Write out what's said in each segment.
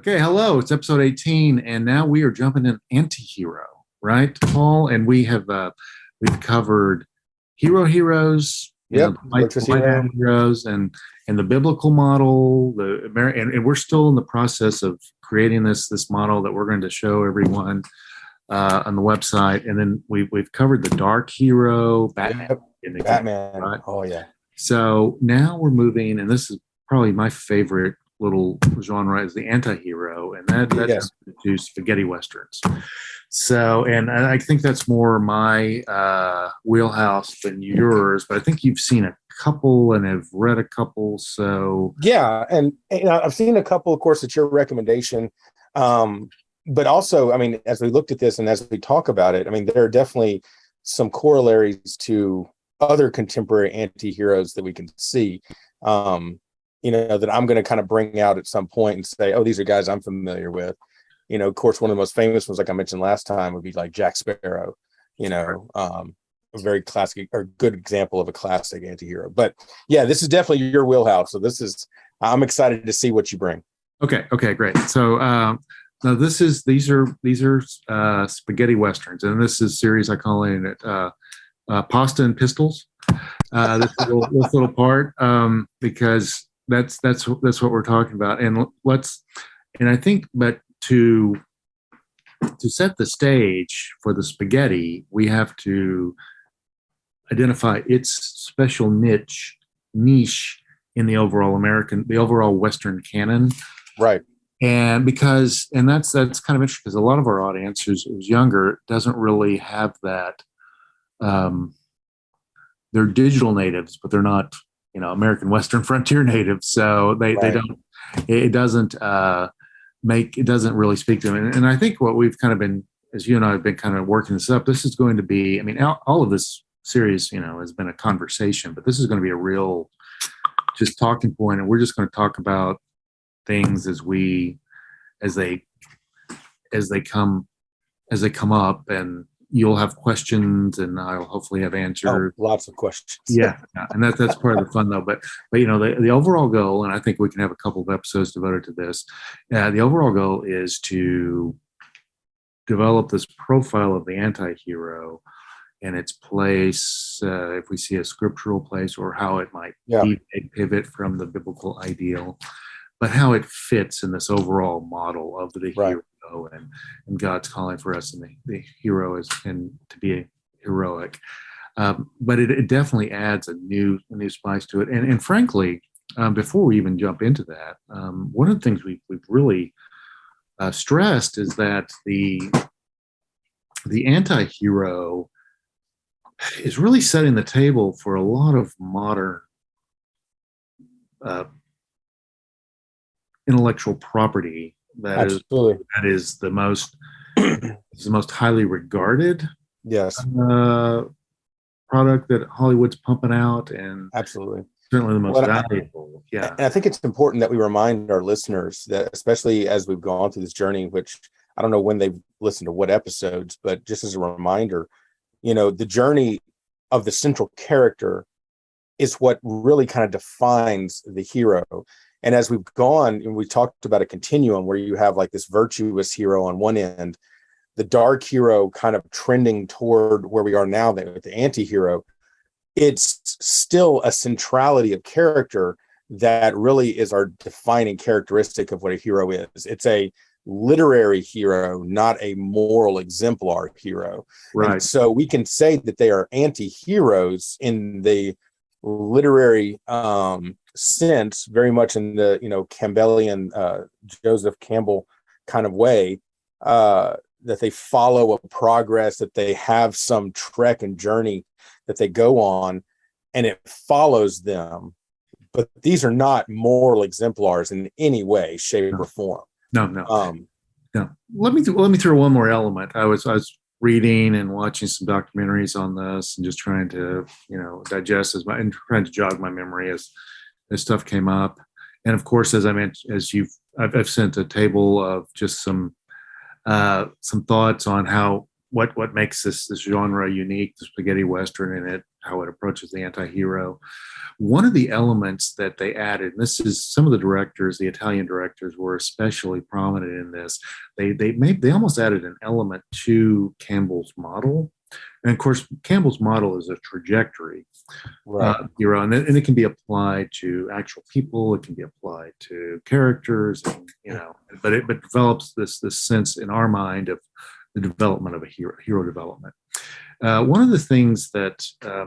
Okay, hello. It's episode 18, and now we are jumping in antihero, right, Paul? And we've covered heroes, Yep, the virtuous white hat hero. heroes, and the biblical model, and we're still in the process of creating this model that we're going to show everyone on the website. And then we've covered the dark hero, Batman, Yep, in the game, Batman. right? Oh yeah, So now we're moving, and this is probably my favorite little genre is the anti-hero, and that yes. to spaghetti westerns. So, and I think that's more my wheelhouse than yours, but I think you've seen a couple and have read a couple. So, Yeah, and I've seen a couple, of course, at your recommendation. But also, I mean, as we looked at this and as we talk about it, I mean, there are definitely some corollaries to other contemporary anti-heroes that we can see. That I'm going to kind of bring out at some point and say, oh, these are guys I'm familiar with. Of course, one of the most famous ones, like I mentioned last time, would be like Jack Sparrow. A very classic or good example of a classic anti-hero. But yeah, this is definitely your wheelhouse. So I'm excited to see what you bring. okay, great. So now these are spaghetti westerns, and this is series I call it pasta and pistols. This little part because that's what we're talking about, and I think, but to set the stage for the spaghetti, we have to identify its special niche in the overall Western canon, Right. and that's kind of interesting because a lot of our audience who's younger doesn't really have that. They're digital natives, but they're not, American Western frontier natives. So they don't. It doesn't it doesn't really speak to them. And I think what we've kind of been, as you and I have been kind of working this up, this is going to be. I mean, all of this series, has been a conversation, but this is going to be a real just talking point, and we're just going to talk about things as they come up, and you'll have questions, and I'll hopefully have answers. Oh, lots of questions. Yeah, and that's part of the fun, though. But the overall goal, and I think we can have a couple of episodes devoted to this. The overall goal is to develop this profile of the anti-hero and its place, if we see a scriptural place, or how it might be a pivot from the biblical ideal, but how it fits in this overall model of the hero. And God's calling for us, and the hero and to be heroic. But it definitely adds a new spice to it. And frankly, before we even jump into that, one of the things we've really stressed is that the anti-hero is really setting the table for a lot of modern intellectual property that is the most highly regarded product that Hollywood's pumping out, and absolutely certainly the most valuable. Yeah, and I think it's important that we remind our listeners that, especially as we've gone through this journey, which I don't know when they've listened to what episodes, but just as a reminder, the journey of the central character is what really kind of defines the hero. And as we've gone and we talked about a continuum where you have like this virtuous hero on one end, the dark hero kind of trending toward where we are now, the anti-hero, it's still a centrality of character that really is our defining characteristic of what a hero is. It's a literary hero, not a moral exemplar hero. Right. And so we can say that they are anti-heroes in the literary sense, very much in the Campbellian Joseph Campbell kind of way, that they follow a progress, that they have some trek and journey that they go on, and it follows them. But these are not moral exemplars in any way, shape, or form. No. Let me throw one more element. I was reading and watching some documentaries on this, and just trying to digest and trying to jog my memory as stuff came up. And of course, as I mentioned, I've sent a table of just some thoughts on what makes this genre unique, the spaghetti western, and how it approaches the anti-hero. One of the elements that they added, and this is some of the directors, the Italian directors were especially prominent in this. They almost added an element to Campbell's model. And of course, Campbell's model is a trajectory Right. hero, and it can be applied to actual people. It can be applied to characters, and, but it develops this sense in our mind of the development of a hero development. One of the things that I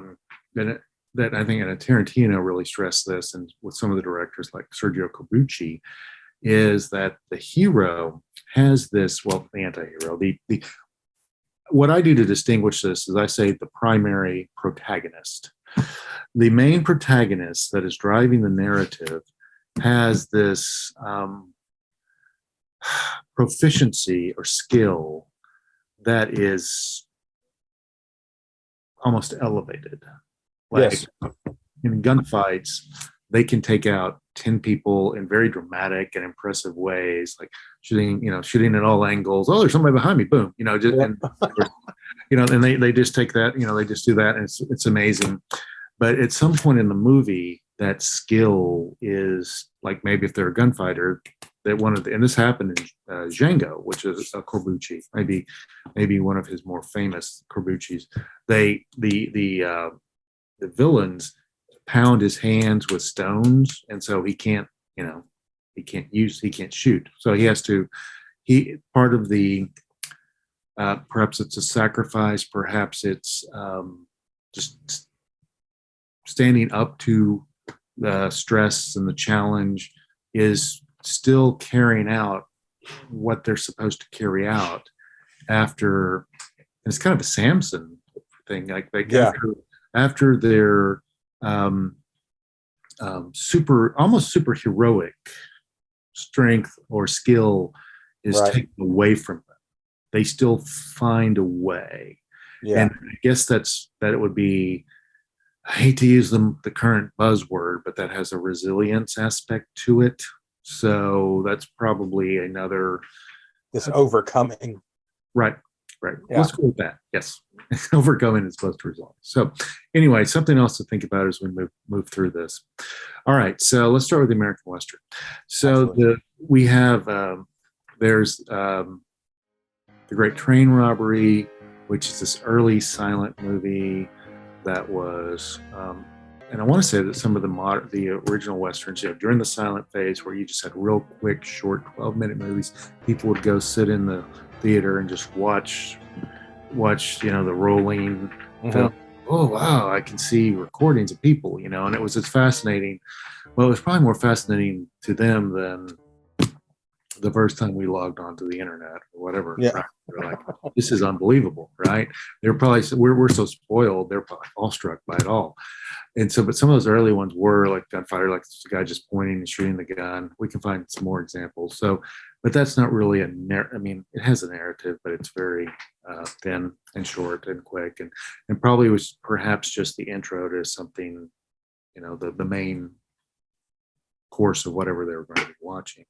think, and Tarantino really stressed this, and with some of the directors like Sergio Corbucci, is that the hero has this, well, the anti-hero, the what I do to distinguish this is I say the primary protagonist. The main protagonist that is driving the narrative has this proficiency or skill that is almost elevated. Like Yes. in gunfights, they can take out 10 people in very dramatic and impressive ways, like shooting at all angles. Oh, there's somebody behind me. Boom. And they just take that, they just do that. And it's amazing. But at some point in the movie, that skill is like, maybe if they're a gunfighter, that and this happened in Django, which is a Corbucci, maybe one of his more famous Corbucci's. The villains pound his hands with stones, and so he can't shoot. So he has to. Part of the perhaps it's a sacrifice, perhaps it's just standing up to the stress and the challenge, is still carrying out what they're supposed to carry out after. It's kind of a Samson thing, like after their almost super heroic strength or skill is taken away from them, they still find a way. And I guess that it would be, I hate to use the current buzzword, but that has a resilience aspect to it. So that's probably another. This overcoming. Right. Yeah. Let's go with that. Yes. Overcoming is supposed to resolve. So anyway, something else to think about as we move through this. All right. So let's start with the American Western. So we have, there's the Great Train Robbery, which is this early silent movie that was, and I want to say that some of the original Westerns, during the silent phase, where you just had real quick, short 12-minute movies, people would go sit in the theater and just watch, the rolling. Mm-hmm. Oh, wow, I can see recordings of people, and it was as fascinating. Well, it was probably more fascinating to them than the first time we logged onto the internet or whatever. Yeah. Right? They're like, this is unbelievable, right? They're probably, we're so spoiled, they're probably awestruck by it all. And so, but some of those early ones were like gunfighter, like the guy just pointing and shooting the gun. We can find some more examples. So, but that's not really it has a narrative, but it's very thin and short and quick, and probably was perhaps just the intro to something, the main course of whatever they were going to be watching.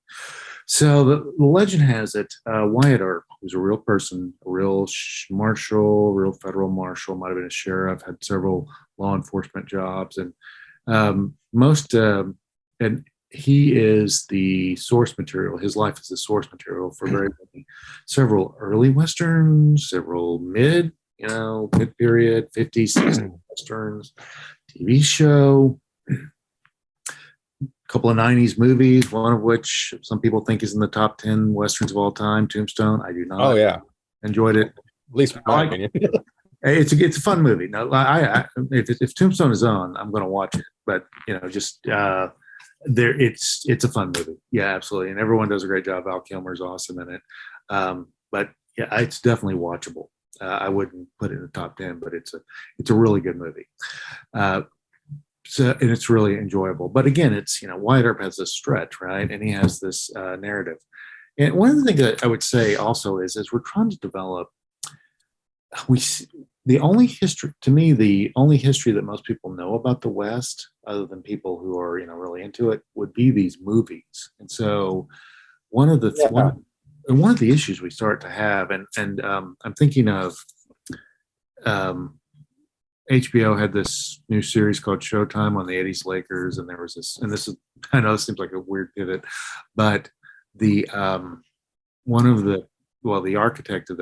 So the legend has it, Wyatt Earp, who's a real person, a real marshal, real federal marshal, might have been a sheriff, had several law enforcement jobs, and and he is the source material. His life is the source material for several early Westerns, several mid period, 50s, 60s Westerns, TV show, couple of 90s movies, one of which some people think is in the top 10 Westerns of all time, Tombstone. I do not. Oh, yeah. Enjoyed it. At least in my opinion. It's a fun movie. Now, if Tombstone is on, I'm going to watch it. But, it's a fun movie. Yeah, absolutely. And everyone does a great job. Val Kilmer's awesome in it. But yeah, it's definitely watchable. I wouldn't put it in the top 10, but it's a really good movie. And it's really enjoyable. But again, it's, Wyatt Earp has this stretch, right? And he has this narrative. And one of the things that I would say also is, as we're trying to develop, the only history that most people know about the West, other than people who are, really into it, would be these movies. And so one of the issues we start to have, and I'm thinking of, HBO had this new series called Showtime on the 80s Lakers, and there was this, and this is, I know this seems like a weird pivot, but the one of the the architect of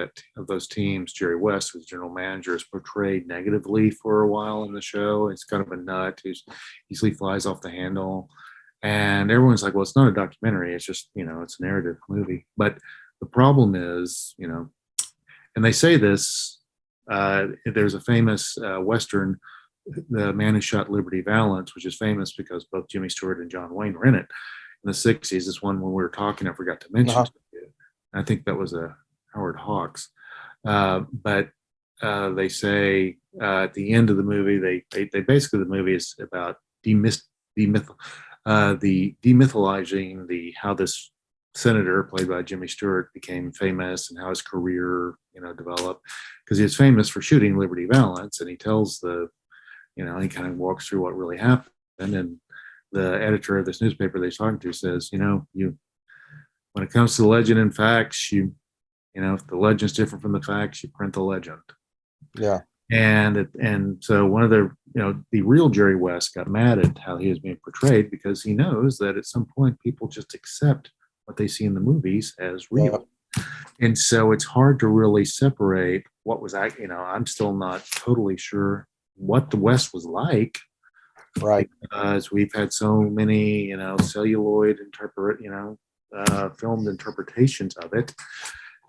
those teams, Jerry West, who's general manager, is portrayed negatively for a while in the show. It's kind of a nut who's easily flies off the handle, and everyone's like, well, it's not a documentary, it's just, it's a narrative movie. But the problem is, and they say this, there's a famous Western, The Man Who Shot Liberty Valance, which is famous because both Jimmy Stewart and John Wayne were in it in the 60s. This one, when we were talking, I forgot to mention. Uh-huh. I think that was a Howard Hawks. But they say at the end of the movie, they basically, the movie is about demytholizing how this senator played by Jimmy Stewart became famous and how his career, developed, because he was famous for shooting Liberty Valance, and he tells he kind of walks through what really happened. And the editor of this newspaper that he's talking to says, when it comes to the legend and facts, if the legend's different from the facts, you print the legend. Yeah. And so one of the real Jerry West got mad at how he was being portrayed, because he knows that at some point people just accept what they see in the movies as real. Yeah. And so it's hard to really separate what was, I'm still not totally sure what the West was like. Right. Because we've had so many, celluloid filmed interpretations of it.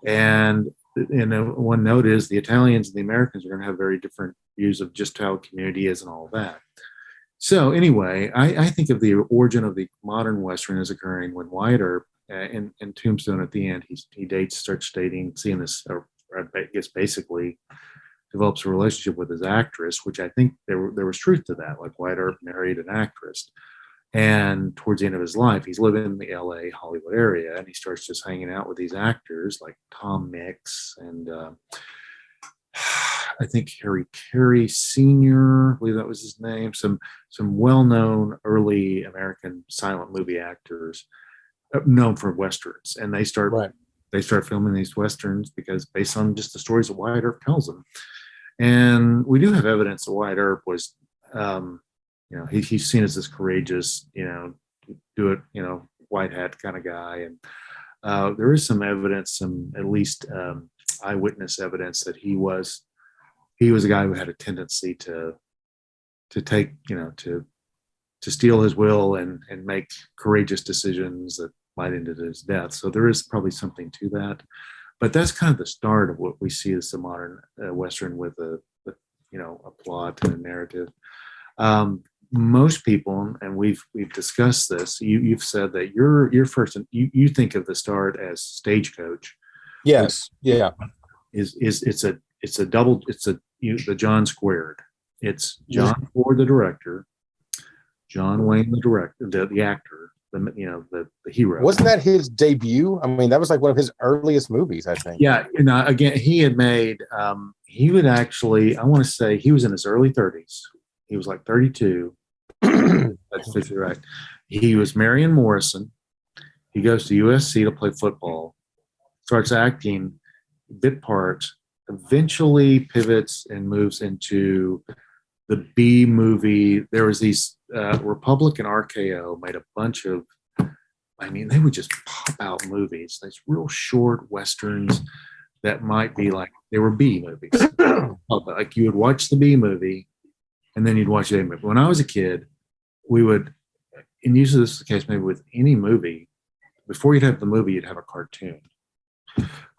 And one note is the Italians and the Americans are going to have very different views of just how a community is and all that. So anyway, I think of the origin of the modern Western as occurring when Wyatt Earp, in Tombstone at the end, starts seeing this, or I guess basically develops a relationship with his actress, which I think there was truth to that. Like Wyatt Earp married an actress. And towards the end of his life, he's living in the LA, Hollywood area, and he starts just hanging out with these actors like Tom Mix and I think Harry Carey Sr., I believe that was his name, some well-known early American silent movie actors known for Westerns. And they start filming these Westerns because based on just the stories that Wyatt Earp tells them. And we do have evidence that Wyatt Earp was, he's seen as this courageous, do it, white hat kind of guy. And there is some evidence, at least eyewitness evidence, that he was a guy who had a tendency to take, to steal his will and make courageous decisions that might end in his death. So there is probably something to that. But that's kind of the start of what we see as a modern Western with a plot and a narrative. Most people, and we've discussed this, you've said that your first, you think of the start as Stagecoach. Yes. Yeah. It's the John squared. It's John Ford, the director, John Wayne, the director, the actor, the hero. Wasn't that his debut? I mean, that was like one of his earliest movies, I think. Yeah. Again, he had made, he would actually, I want to say he was in his early 30s. He was like 32. That's 50, right. He was Marion Morrison. He goes to USC to play football, starts acting bit parts, eventually pivots and moves into the B movie. There was these Republic and RKO made a bunch of, they would just pop out movies, these real short Westerns that might be like, they were B movies. Like you would watch the B movie and then you'd watch the A movie. When I was a kid, we would, and usually this is the case maybe with any movie, before you'd have the movie, you'd have a cartoon.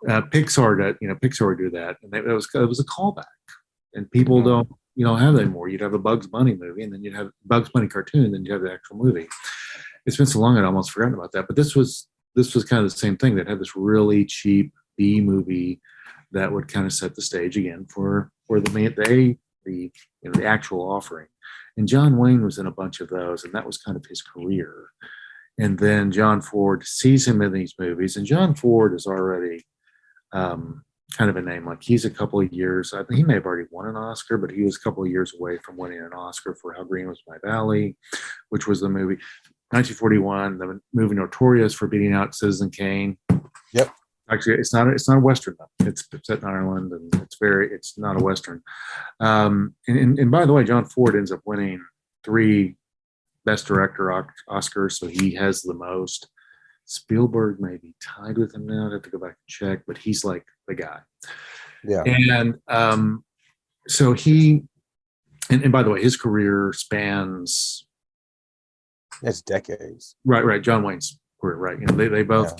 Pixar would do that, and it was a callback, and people don't have that anymore. You'd have a Bugs Bunny movie, and then you'd have Bugs Bunny cartoon, and then you'd have the actual movie. It's been so long I'd almost forgotten about that, but this was kind of the same thing, that had this really cheap B movie that would kind of set the stage again for the actual offering. And John Wayne was in a bunch of those, and that was kind of his career. And then John Ford sees him in these movies, and John Ford is already kind of a name. Like he's a couple of years, I think he may have already won an Oscar, but he was a couple of years away from winning an Oscar for How Green Was My Valley, which was the movie 1941, the movie notorious for beating out Citizen Kane. Yep. Actually, it's not a Western though. It's set in Ireland, and it's not a Western. And by the way, John Ford ends up winning 3 Best Director Oscars, so he has the most. Spielberg may be tied with him now. I'd have to go back and check, but he's like the guy. Yeah. And so he, and by the way, his career spans. It's decades. Right. John Wayne's career, right? You know, they both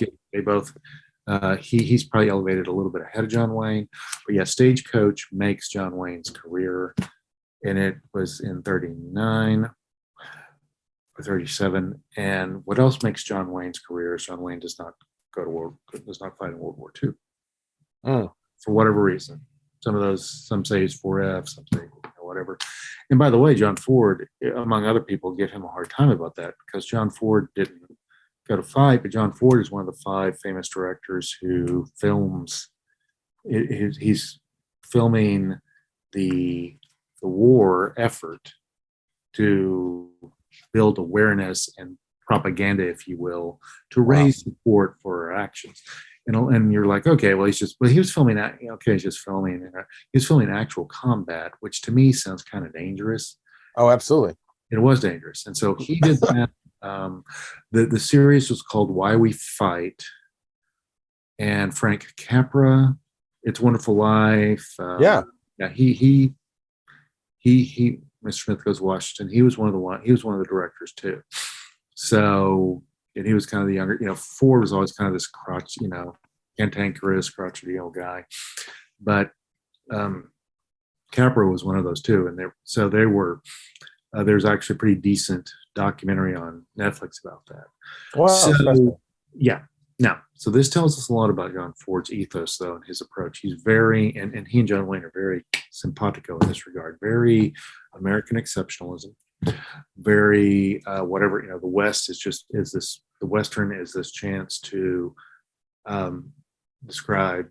Yeah. he's probably elevated a little bit ahead of John Wayne, but yeah, Stagecoach makes John Wayne's career, and it was in 39 or 37. And what else makes John Wayne's career is John Wayne does not fight in World War II for whatever reason. Some say he's 4F, some say whatever. And by the way, John Ford, among other people, give him a hard time about that, because John Ford didn't go to fight, but John Ford is one of the 5 famous directors who films. He's filming the war effort to build awareness and propaganda, if you will, to raise support for our actions. And you're like, okay, well, he was filming that. Okay, he's just filming. He was filming actual combat, which to me sounds kind of dangerous. Oh, absolutely. It was dangerous, and so he did that. The series was called Why We Fight, and Frank Capra, It's a Wonderful Life. Yeah. He Mr. Smith Goes to Washington. He was one of the directors too. So, and he was kind of the younger. Ford was always kind of this cantankerous, crotchety old guy, but Capra was one of those too, and they were. There's actually a pretty decent documentary on Netflix about that. Wow. So, yeah. Now, so this tells us a lot about John Ford's ethos, though, and his approach. He's very, and he and John Wayne are very simpatico in this regard, very American exceptionalism, very whatever, the West the Western is this chance to describe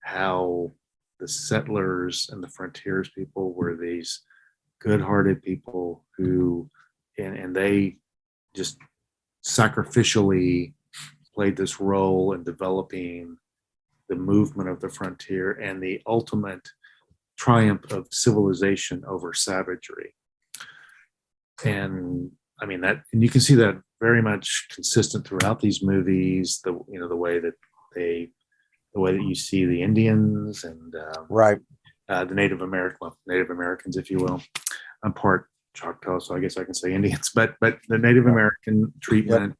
how the settlers and the frontiers people were these good-hearted people who, and they just sacrificially played this role in developing the movement of the frontier and the ultimate triumph of civilization over savagery. And I mean and you can see that very much consistent throughout these movies. The way that you see the Indians and right. The Native Americans, if you will. I'm part Choctaw, so I guess I can say Indians, but the Native American treatment,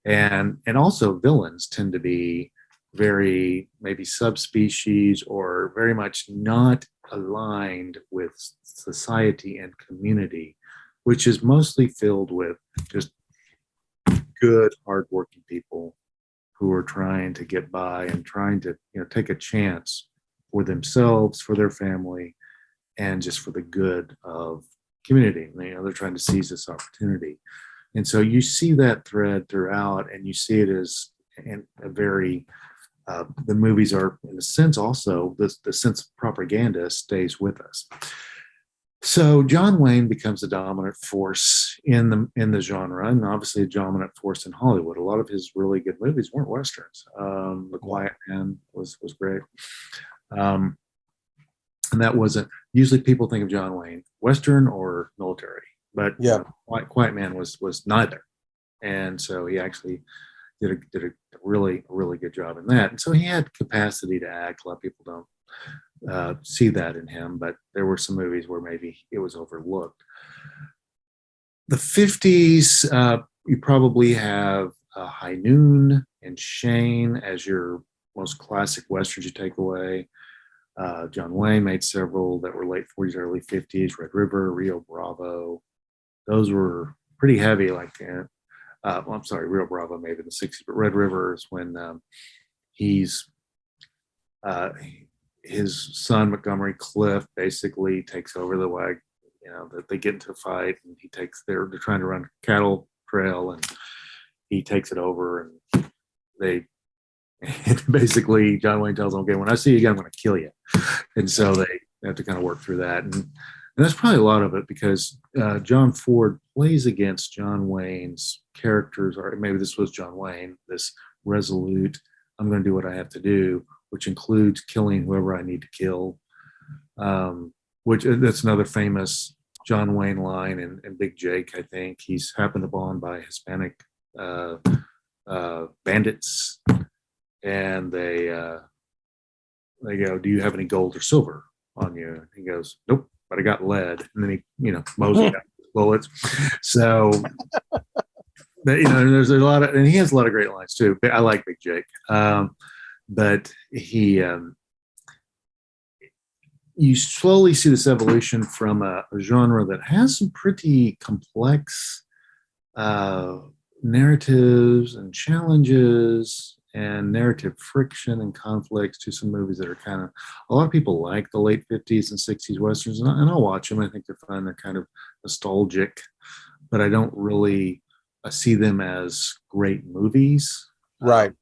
and also villains tend to be very maybe subspecies or very much not aligned with society and community, which is mostly filled with just good, hardworking people who are trying to get by and trying to take a chance for themselves, for their family, and just for the good of community. They're trying to seize this opportunity. And so you see that thread throughout, and you see it as a very, the movies are, in a sense, also the sense of propaganda stays with us. So John Wayne becomes a dominant force in the genre, and obviously a dominant force in Hollywood. A lot of his really good movies weren't westerns. The Quiet Man was great. And that wasn't, usually people think of John Wayne Western or military, but Quiet Man was neither. And so he actually did a really good job in that. And so he had capacity to act. A lot of people don't see that in him, but there were some movies where maybe it was overlooked. The 50s, you probably have High Noon and Shane as your most classic westerns you take away. John Wayne made several that were late 40s, early 50s. Red River, Rio Bravo. Those were pretty heavy. I'm sorry, Rio Bravo maybe in the 60s, but Red River is when his son Montgomery Clift basically takes over the wagon. That they get into a fight, and they're trying to run a cattle trail, and he takes it over, and basically John Wayne tells them, okay, when I see you again, I'm going to kill you. And so they have to kind of work through that. And that's probably a lot of it, because John Ford plays against John Wayne's characters, or maybe this was John Wayne, this resolute, I'm going to do what I have to do, which includes killing whoever I need to kill. Which that's another famous John Wayne line in Big Jake. I think he's happened upon by Hispanic bandits, and they go, "Do you have any gold or silver on you?" And he goes, "Nope, but I got lead." And then he, mows him down with bullets. So, there's a lot of, and he has a lot of great lines too. I like Big Jake, but he. You slowly see this evolution from a genre that has some pretty complex narratives and challenges and narrative friction and conflicts to some movies that are kind of, a lot of people like the late 50s and 60s Westerns, and I'll watch them. I think they're fun. They're kind of nostalgic, but I don't really see them as great movies. Right.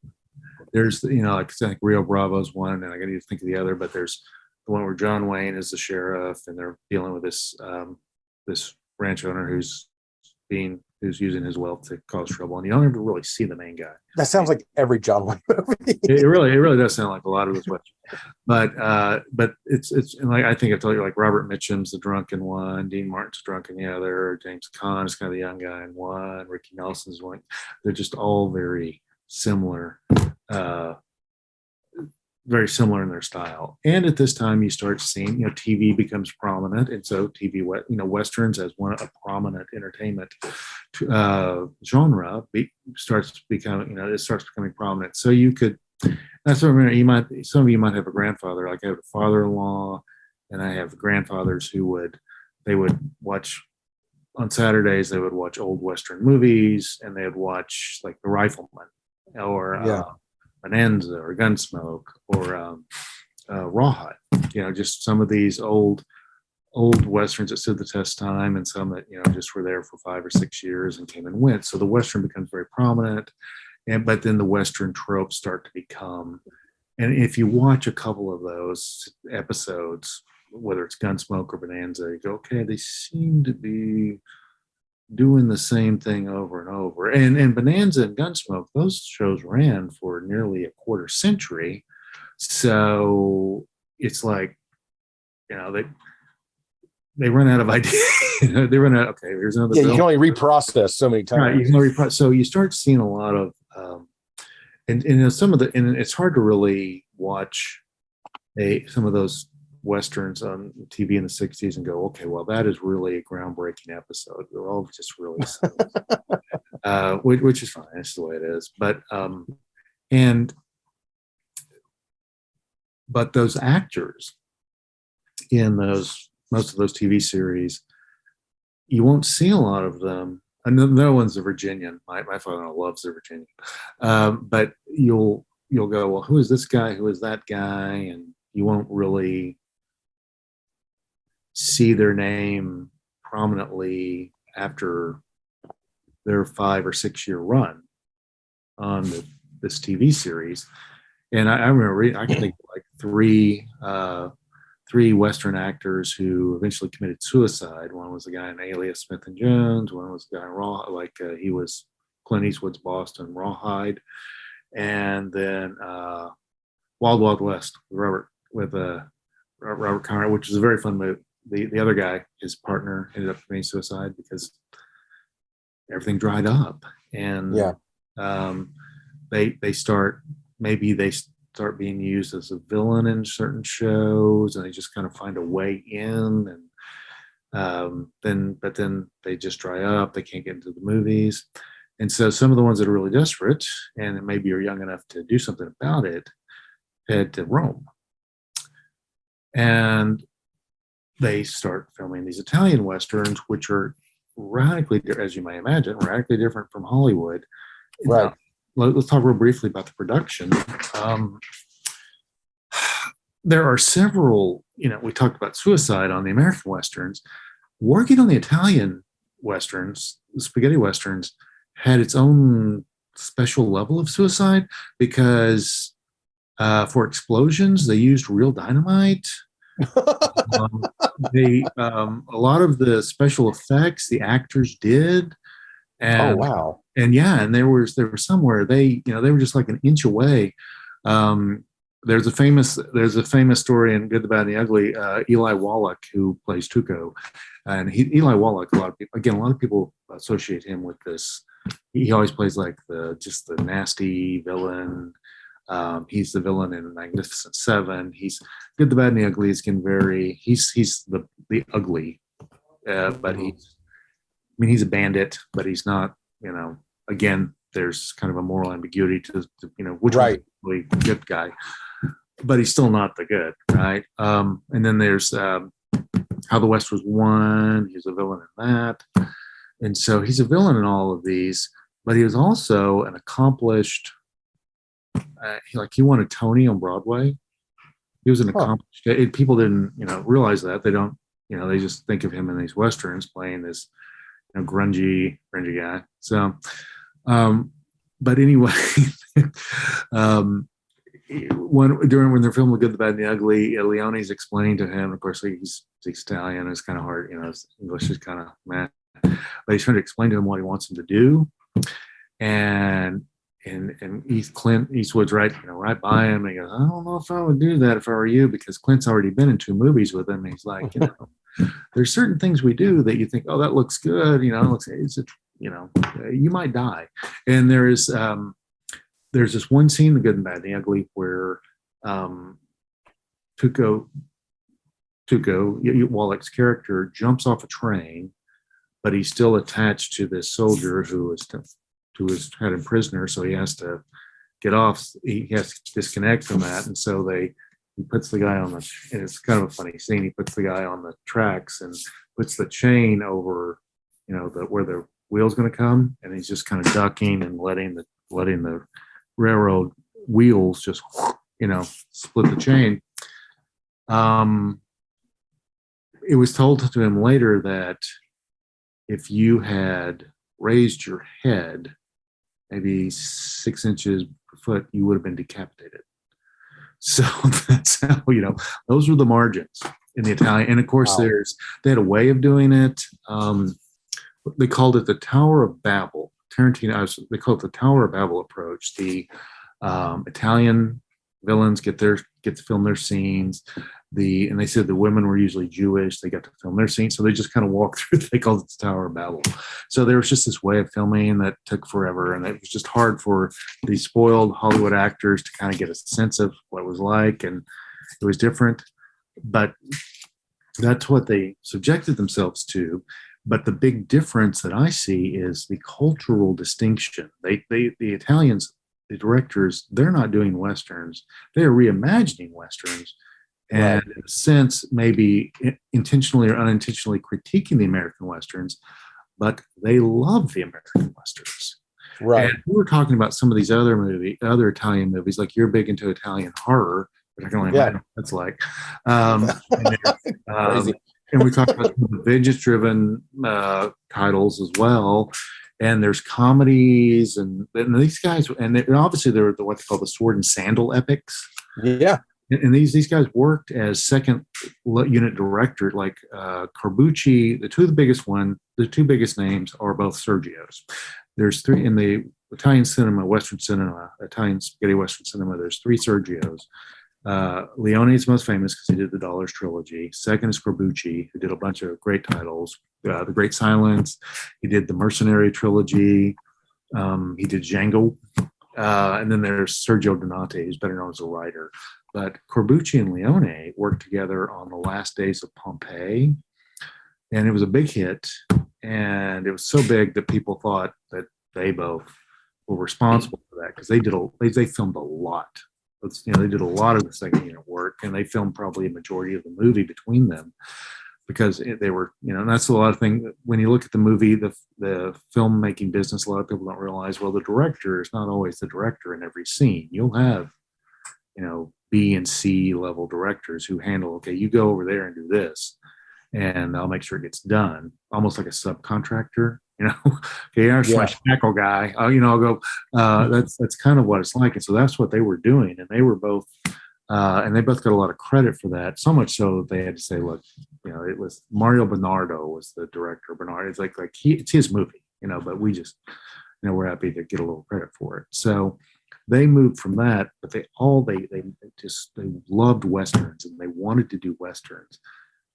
There's, like I think Rio Bravo's one, and I got to think of the other, but there's the one where John Wayne is the sheriff, and they're dealing with this this ranch owner who's using his wealth to cause trouble, and you don't ever really see the main guy. That sounds like every John Wayne movie. it really does sound like a lot of those westerns. But it's and like I think I told you, like Robert Mitchum's the drunk in one, Dean Martin's drunk in the other, James Caan is kind of the young guy in one, Ricky Nelson's one. They're just all very similar. Very similar in their style. And at this time you start seeing, TV becomes prominent. And so TV, Westerns as a prominent entertainment genre starts becoming, it starts becoming prominent. So that's what I remember, some of you might have a grandfather, like I have a father-in-law, and I have grandfathers who they would watch on Saturdays, they would watch old Western movies, and they would watch like The Rifleman or Bonanza or Gunsmoke or Rawhide, just some of these old Westerns that stood the test of time, and some that, just were there for 5 or 6 years and came and went. So the Western becomes very prominent, but then the Western tropes start to become, and if you watch a couple of those episodes, whether it's Gunsmoke or Bonanza, you go, okay, they seem to be doing the same thing over and over. And Bonanza and Gunsmoke, those shows ran for nearly a quarter century. So it's like, they run out of ideas. They run out. Okay, here's another. Yeah, you can only reprocess so many times. Right, you can only so you start seeing a lot of, and some of and it's hard to really watch some of those Westerns on TV in the 60s and go, okay, well, that is really a groundbreaking episode. They're all just really which is fine. That's the way it is. But but those actors in most of those TV series, you won't see a lot of them. And no one's a Virginian. My father loves the Virginian. But you'll go, well, who is this guy? Who is that guy? And you won't really see their name prominently after their 5 or 6 year run on this TV series. And I remember I can think of like three Western actors who eventually committed suicide. One was a guy in Alias Smith and Jones. One was a guy in he was Clint Eastwood's boss in Rawhide, and then Wild Wild West with Robert Conrad, which is a very fun movie. The other guy, his partner, ended up committing suicide because everything dried up, and they start being used as a villain in certain shows, and they just kind of find a way in, and then they just dry up. They can't get into the movies, and so some of the ones that are really desperate and maybe are young enough to do something about it head to Rome, and they start filming these Italian Westerns, which are radically, as you may imagine, radically different from Hollywood. Right. Let's talk real briefly about the production. There are several, we talked about suicide on the American Westerns. Working on the Italian Westerns, the spaghetti Westerns, had its own special level of suicide because for explosions, they used real dynamite. A lot of the special effects the actors did, and oh wow, and there was somewhere they were just like an inch away There's a famous story in Good, the Bad, and the Ugly. Eli Wallach, who plays Tuco, and Eli Wallach. A lot of people associate him with this. He always plays like the nasty villain. He's the villain in Magnificent Seven. He's Good, the Bad, and the Ugly. He's the ugly, but he's a bandit, but he's not. Again, there's kind of a moral ambiguity to which Right. one's the good guy, but he's still not the good, right? And then there's How the West Was Won. He's a villain in that, and so he's a villain in all of these. But he was also an accomplished. He won a Tony on Broadway. He was an accomplished. People didn't realize that. They don't. They just think of him in these westerns playing this grungy guy. So, but anyway, when they're filming The Good, the Bad, and the Ugly, Leone's explaining to him. Of course, he's Italian. It's kind of hard. His English is kind of meh. But he's trying to explain to him what he wants him to do, and Clint Eastwood's right by him. And he goes, I don't know if I would do that if I were you, because Clint's already been in 2 movies with him. And he's like, there's certain things we do that you think, oh, that looks good. You might die. And there's this one scene, The Good, and Bad, and the Ugly, where Tuco, Wallach's character, jumps off a train, but he's still attached to this soldier who was had him prisoner, so he has to get off. He has to disconnect from that, and so he puts the guy on and it's kind of a funny scene. He puts the guy on the tracks and puts the chain over, where the wheel's going to come, and he's just kind of ducking and letting the railroad wheels just, split the chain. It was told to him later that if you had raised your head maybe 6 inches per foot, you would have been decapitated. So that's how, those were the margins in the Italian. And of course, Wow. they had a way of doing it. They called it the Tower of Babel. Tarantino, they call it the Tower of Babel approach. The Italian villains get to film their scenes. And they said the women were usually Jewish. They got to film their scenes. So they just kind of walked through. They called it the Tower of Babel. So there was just this way of filming that took forever. And it was just hard for these spoiled Hollywood actors to kind of get a sense of what it was like. And it was different. But that's what they subjected themselves to. But the big difference that I see is the cultural distinction. The Italians, the directors, they're not doing Westerns. They're reimagining Westerns. And in a sense, maybe intentionally or unintentionally critiquing the American Westerns, but they love the American Westerns. Right. And we were talking about some of these other Italian movies, like you're big into Italian horror, which I can only imagine what that's like. And we talked about the vengeance-driven titles as well. And there's comedies, and these guys, and obviously they're what they call the sword and sandal epics. Yeah. And these guys worked as second unit director, like Corbucci. The two biggest names are both Sergio's. There's 3 in the Italian cinema, Western cinema, Italian spaghetti Western cinema. There's 3 Sergios. Leone is most famous because he did the Dollars trilogy. Second is Corbucci, who did a bunch of great titles. The Great Silence. He did the Mercenary trilogy. He did Django. And then there's Sergio Donati, who's better known as a writer. But Corbucci and Leone worked together on The Last Days of Pompeii, and it was a big hit. And it was so big that people thought that they both were responsible for that, because they filmed a lot. They did a lot of the second unit work, and they filmed probably a majority of the movie between them, because they were, and that's a lot of things. When you look at the movie, the filmmaking business, a lot of people don't realize, well, the director is not always the director in every scene. You'll have, B and C level directors who handle, okay, you go over there and do this, and I'll make sure it gets done, almost like a subcontractor. Okay, here's my shackle guy. I'll go. That's kind of what it's like, and so that's what they were doing, and they were both, and they both got a lot of credit for that. So much so that they had to say, look, it was Mario Bernardo was the director. Bernardo, it's like it's his movie, but we just, we're happy to get a little credit for it. So, they moved from that, but they loved westerns and they wanted to do westerns,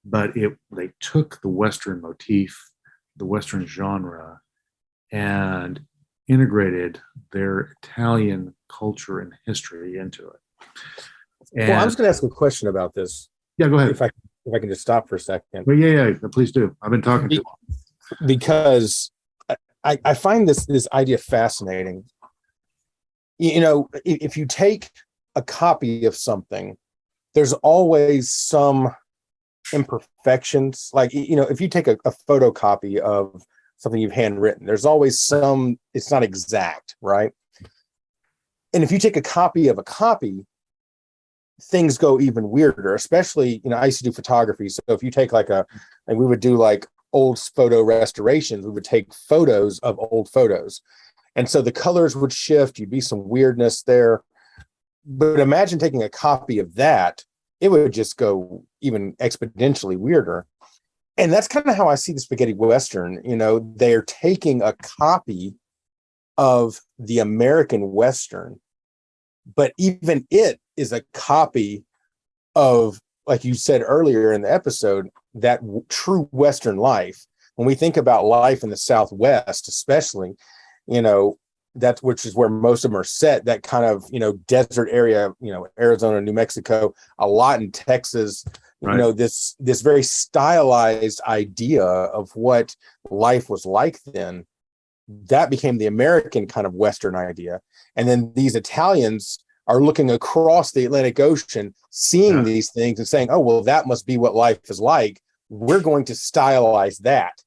but they took the western motif, the western genre, and integrated their Italian culture and history into it. And, well, I was going to ask a question about this. Yeah, go ahead. If I can just stop for a second. Well, yeah, please do. I've been talking to because I find this idea fascinating. You know, if you take a copy of something, there's always some imperfections. Like, you know, if you take a photocopy of something you've handwritten, there's always some, it's not exact, right? And if you take a copy of a copy, things go even weirder, especially, you know, I used to do photography. So if you take and we would do like old photo restorations, we would take photos of old photos. And so the colors would shift, you'd be some weirdness there. But imagine taking a copy of that, it would just go even exponentially weirder. And that's kind of how I see the spaghetti Western. You know, they're taking a copy of the American Western, but even it is a copy of, like you said earlier in the episode, that true Western life. When we think about life in the Southwest, especially, you know, that's, which is where most of them are set, that kind of, you know, desert area, you know, Arizona, New Mexico, a lot in Texas, right. You know, this very stylized idea of what life was like then, that became the American kind of Western idea. And then these Italians are looking across the Atlantic Ocean, seeing these things and saying, oh, well, that must be what life is like. We're going to stylize that.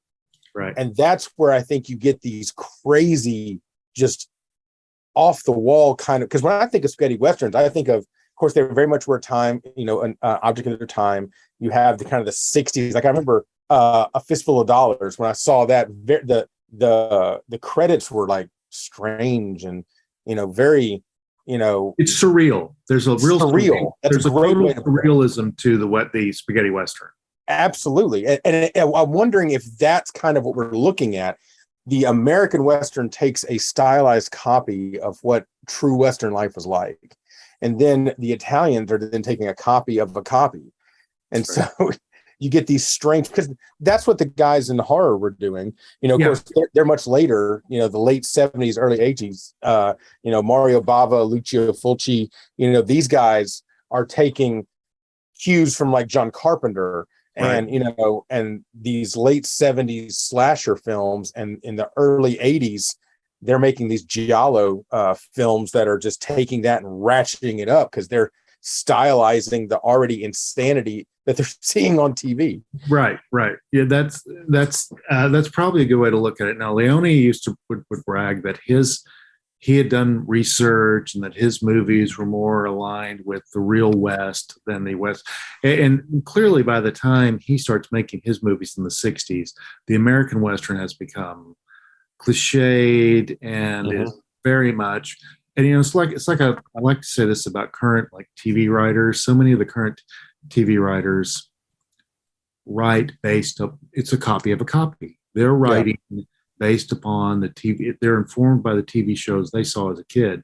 Right. And that's where I think you get these crazy, just off the wall kind of, because when I think of spaghetti Westerns, I think of course, they very much were time, you know, an object of their time. You have the kind of the 60s. Like I remember A Fistful of Dollars, when I saw that, the credits were like strange and, you know, very, you know, it's surreal. There's a real surreal. There's a great way surrealism to the spaghetti Western. Absolutely. And I'm wondering if that's kind of what we're looking at. The American Western takes a stylized copy of what true Western life was like. And then the Italians are then taking a copy of a copy. And so you get these strange, because that's what the guys in horror were doing. You know, of course, they're much later, you know, the late 70s, early 80s, you know, Mario Bava, Lucio Fulci, you know, these guys are taking cues from like John Carpenter and, you know, and these late 70s slasher films, and in the early 80s, they're making these giallo films that are just taking that and ratcheting it up because they're stylizing the already insanity that they're seeing on TV. Right. Yeah, that's probably a good way to look at it. Now, Leone used to would brag that he had done research and that his movies were more aligned with the real West than the West. And clearly, by the time he starts making his movies in the 60s, the American Western has become cliched and is very much, and you know, it's like I like to say this about current like TV writers. So many of the current TV writers write based up, it's a copy of a copy. They're writing based upon the TV, they're informed by the TV shows they saw as a kid.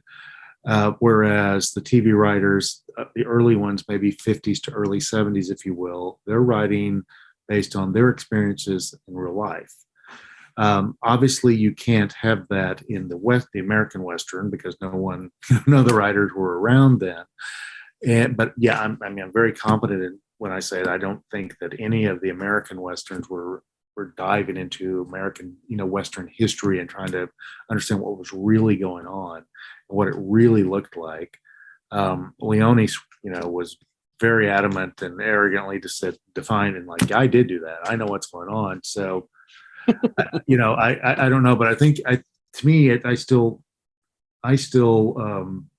Whereas the TV writers, the early ones, maybe 50s to early 70s, if you will, they're writing based on their experiences in real life. Obviously, you can't have that in the American Western, because none of the writers were around then. But yeah, I'm very confident in when I say that I don't think that any of the American Westerns were diving into American, you know, Western history and trying to understand what was really going on and what it really looked like. Leone, you know, was very adamant and arrogantly just defined and like, I did do that. I know what's going on. So, you know, I don't know, but I think to me, I still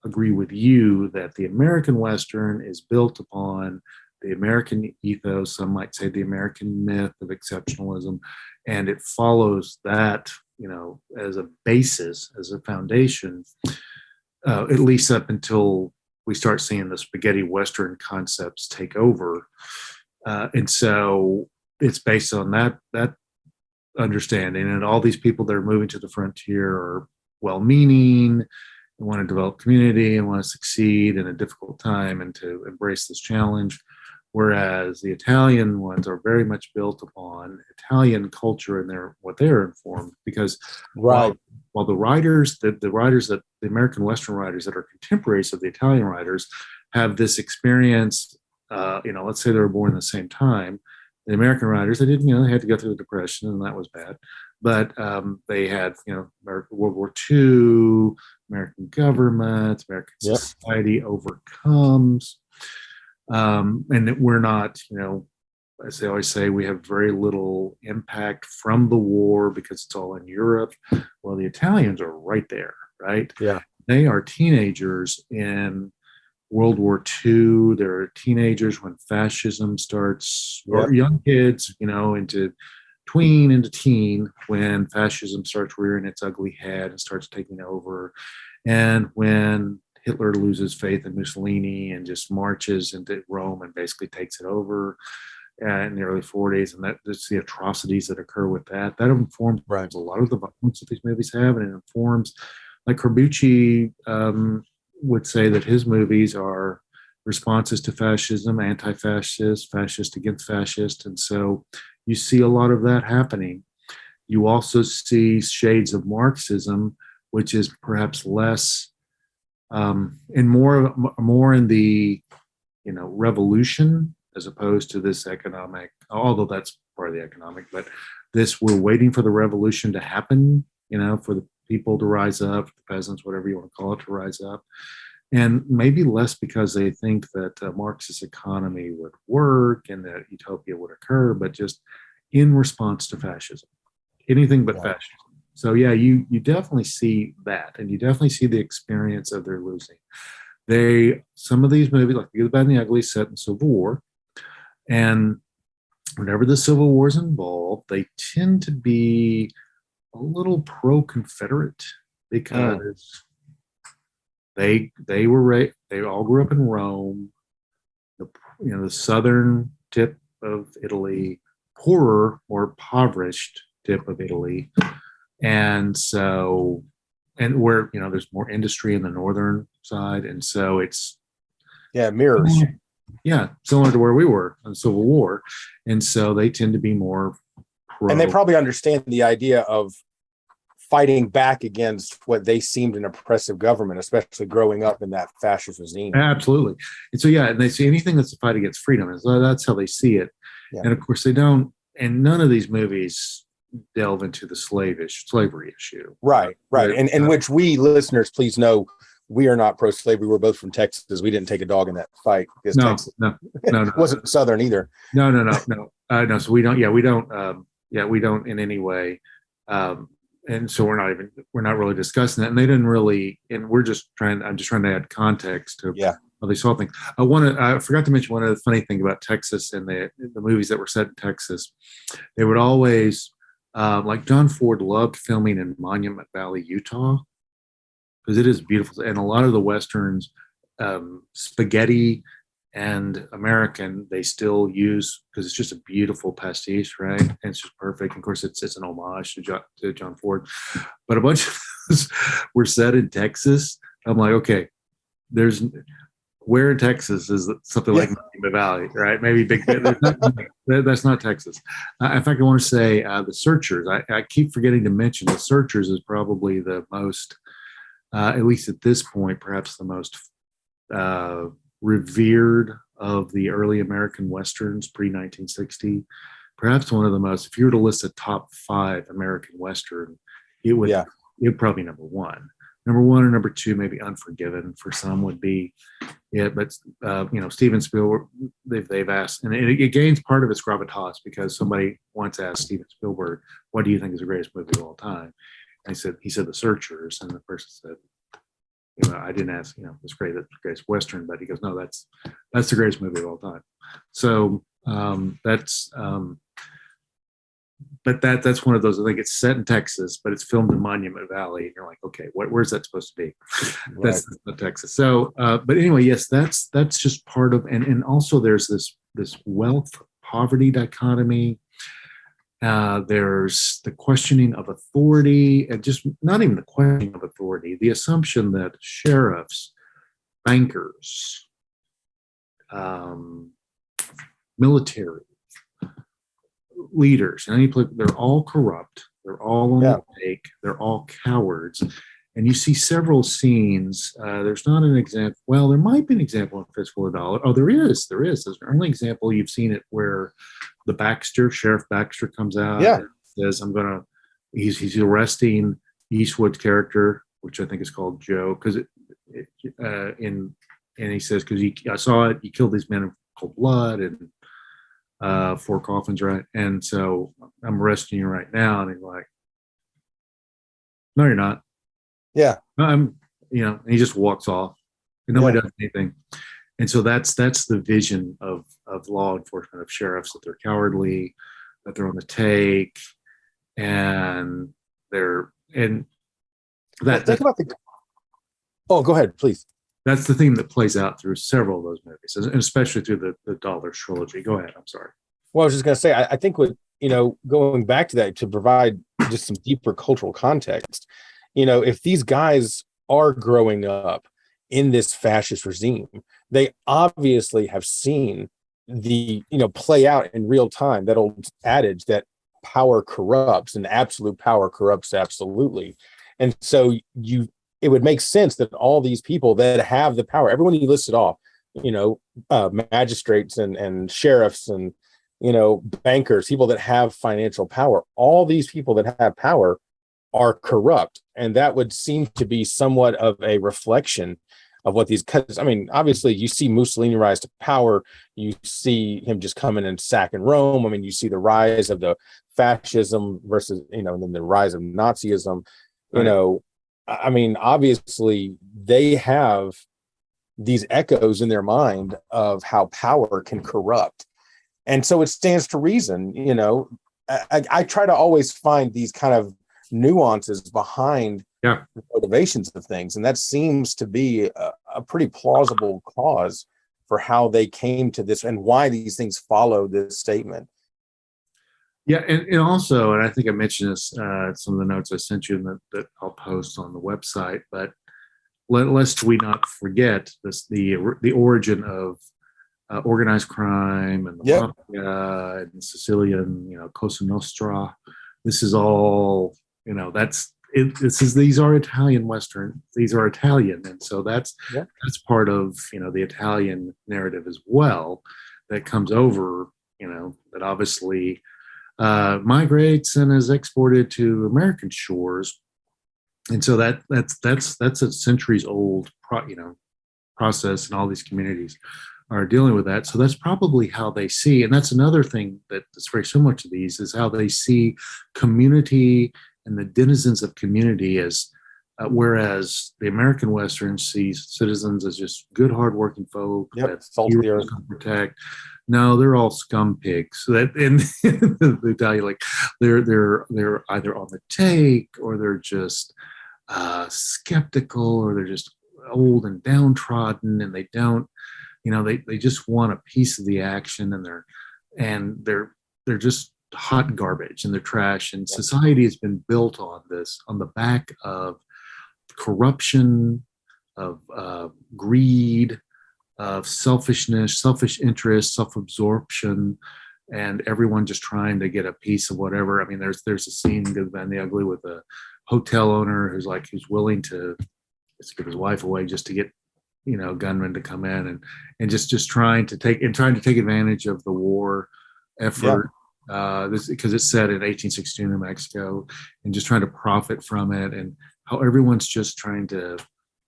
agree with you that the American Western is built upon the American ethos. Some might say the American myth of exceptionalism, and it follows that, you know, as a basis, as a foundation, at least up until we start seeing the spaghetti Western concepts take over. And so it's based on that understanding, and all these people that are moving to the frontier are well-meaning, want to develop community and want to succeed in a difficult time and to embrace this challenge. Whereas the Italian ones are very much built upon Italian culture and what they're informed, because Right. while the writers, the writers that the American Western writers that are contemporaries of the Italian writers have this experience, let's say they were born in the same time. The American writers, they didn't, they had to go through the Depression, and that was bad. But they had, World War II, American government, American Yep. society overcomes. And that we're not, as they always say, we have very little impact from the war because it's all in Europe. Well, the Italians are right there, right? Yeah. They are teenagers in World War II. They're teenagers when fascism starts, or young kids, into teen, when fascism starts rearing its ugly head and starts taking over. And when Hitler loses faith in Mussolini and just marches into Rome and basically takes it over in the early 40s. And that's the atrocities that occur with that. That informs a lot of the violence that these movies have. And it informs, like Corbucci would say that his movies are responses to fascism, anti-fascist, fascist against fascist. And so you see a lot of that happening. You also see shades of Marxism, which is perhaps less and more in the revolution, as opposed to this economic, although that's part of the economic, but this, we're waiting for the revolution to happen, for the people to rise up, the peasants, whatever you want to call it, to rise up. And maybe less because they think that a Marxist economy would work and that utopia would occur, but just in response to fascism, anything but fascism. So yeah, you definitely see that, and you definitely see the experience of their losing. Some of these movies, like The Good, the Bad, and the Ugly, set in Civil War, and whenever the Civil War is involved, they tend to be a little pro-Confederate because they all grew up in Rome, the southern tip of Italy, poorer, more impoverished tip of Italy. And so, and where, there's more industry in the northern side. And so it's. Yeah, mirrors. Yeah, similar to where we were in the Civil War. And so they tend to be more pro. And they probably understand the idea of fighting back against what they seemed an oppressive government, especially growing up in that fascist regime. Absolutely. And so, and they see anything that's a fight against freedom. And so that's how they see it. Yeah. And of course, they don't, and none of these movies delve into the slavery issue. Right. And which we listeners, please know, we are not pro-slavery. We're both from Texas. We didn't take a dog in that fight. No. Wasn't Southern either. No. So we don't in any way. And so we're not really discussing that. And they didn't really, and I'm just trying to add context to how they saw things. I forgot to mention one other funny thing about Texas and the movies that were set in Texas. They would always, like John Ford loved filming in Monument Valley, Utah, because it is beautiful. And a lot of the Westerns, spaghetti and American, they still use, because it's just a beautiful pastiche, right? And it's just perfect. Of course, it's an homage to John Ford. But a bunch of those were set in Texas. I'm like, okay, where in Texas is something like Monument Valley, right? Maybe Big. That's not Texas. In fact, I want to say The Searchers. I keep forgetting to mention The Searchers is probably the most, at least at this point, perhaps the most revered of the early American Westerns pre-1960. Perhaps one of the most, if you were to list a top 5 American Western, it would probably number 1. Number 1 or number 2, maybe Unforgiven for some would be it. But, Steven Spielberg, they've asked, and it gains part of its gravitas because somebody once asked Steven Spielberg, what do you think is the greatest movie of all time? And he said The Searchers. And the person said, I didn't ask, it's great, that's the greatest Western, but he goes, no, that's the greatest movie of all time. So that's one of those. I think it's set in Texas, but it's filmed in Monument Valley, and you're like, okay, where's that supposed to be? That's not Texas. So, but anyway, yes, that's just part of, and also there's this wealth poverty dichotomy, There's the questioning of authority, and just not even the questioning of authority, the assumption that sheriffs, bankers, military leaders, and any place, they're all corrupt. They're all on the take. They're all cowards. And you see several scenes. There's not an example. Well, there might be an example in Fistful of Dollars. Oh, there is. There is. There's an only example you've seen it where Sheriff Baxter comes out and says, he's arresting Eastwood's character, which I think is called Joe, because and he says, because I saw it, you killed these men in cold blood and 4 coffins, right? And so I'm arresting you right now. And he's like, no, you're not. Yeah. And he just walks off and nobody does anything. And so that's the vision of law enforcement, of sheriffs, that they're cowardly, that they're on the take, and think about go ahead, please. That's the theme that plays out through several of those movies, and especially through the Dollars trilogy. Go ahead. I'm sorry. Well, I was just going to say, I think going back to that, to provide just some deeper cultural context, if these guys are growing up in this fascist regime, they obviously have seen the, play out in real time, that old adage that power corrupts and absolute power corrupts absolutely. And so it would make sense that all these people that have the power, everyone you listed off, magistrates and sheriffs and, bankers, people that have financial power, all these people that have power are corrupt. And that would seem to be somewhat of a reflection of what these, because obviously you see Mussolini rise to power, you see him just coming and sacking Rome. You see the rise of the fascism versus, and then the rise of Nazism. Right. Obviously they have these echoes in their mind of how power can corrupt. And so it stands to reason, I try to always find these kind of nuances behind the motivations of things. And that seems to be a pretty plausible cause for how they came to this and why these things follow this statement. Yeah, and also, and I think I mentioned this, some of the notes I sent you that I'll post on the website, but lest we not forget this, the origin of organized crime and the mafia and Sicilian, Cosa Nostra. This is all, these are Italian Western. These are Italian, and so that's part of the Italian narrative as well that comes over. That obviously migrates and is exported to American shores, and so that's a centuries old process, and all these communities are dealing with that. So that's probably how they see, and that's another thing that's very similar to these, is how they see community and the denizens of community as whereas the American Western sees citizens as just good, hardworking folk that heroes can protect. No, they're all scum pigs. So that in the Italian, like they're either on the take, or they're just skeptical, or they're just old and downtrodden, and they don't, they just want a piece of the action, and they're just hot garbage, and they're trash. And society has been built on this, on the back of corruption, of greed, of selfishness, selfish interest, self-absorption, and everyone just trying to get a piece of whatever. There's a scene in Good, Bad, and the Ugly with a hotel owner who's willing to give his wife away just to get gunmen to come in and just trying to take advantage of the war effort. This because it's set in 1862 New Mexico, and just trying to profit from it, and how everyone's just trying to.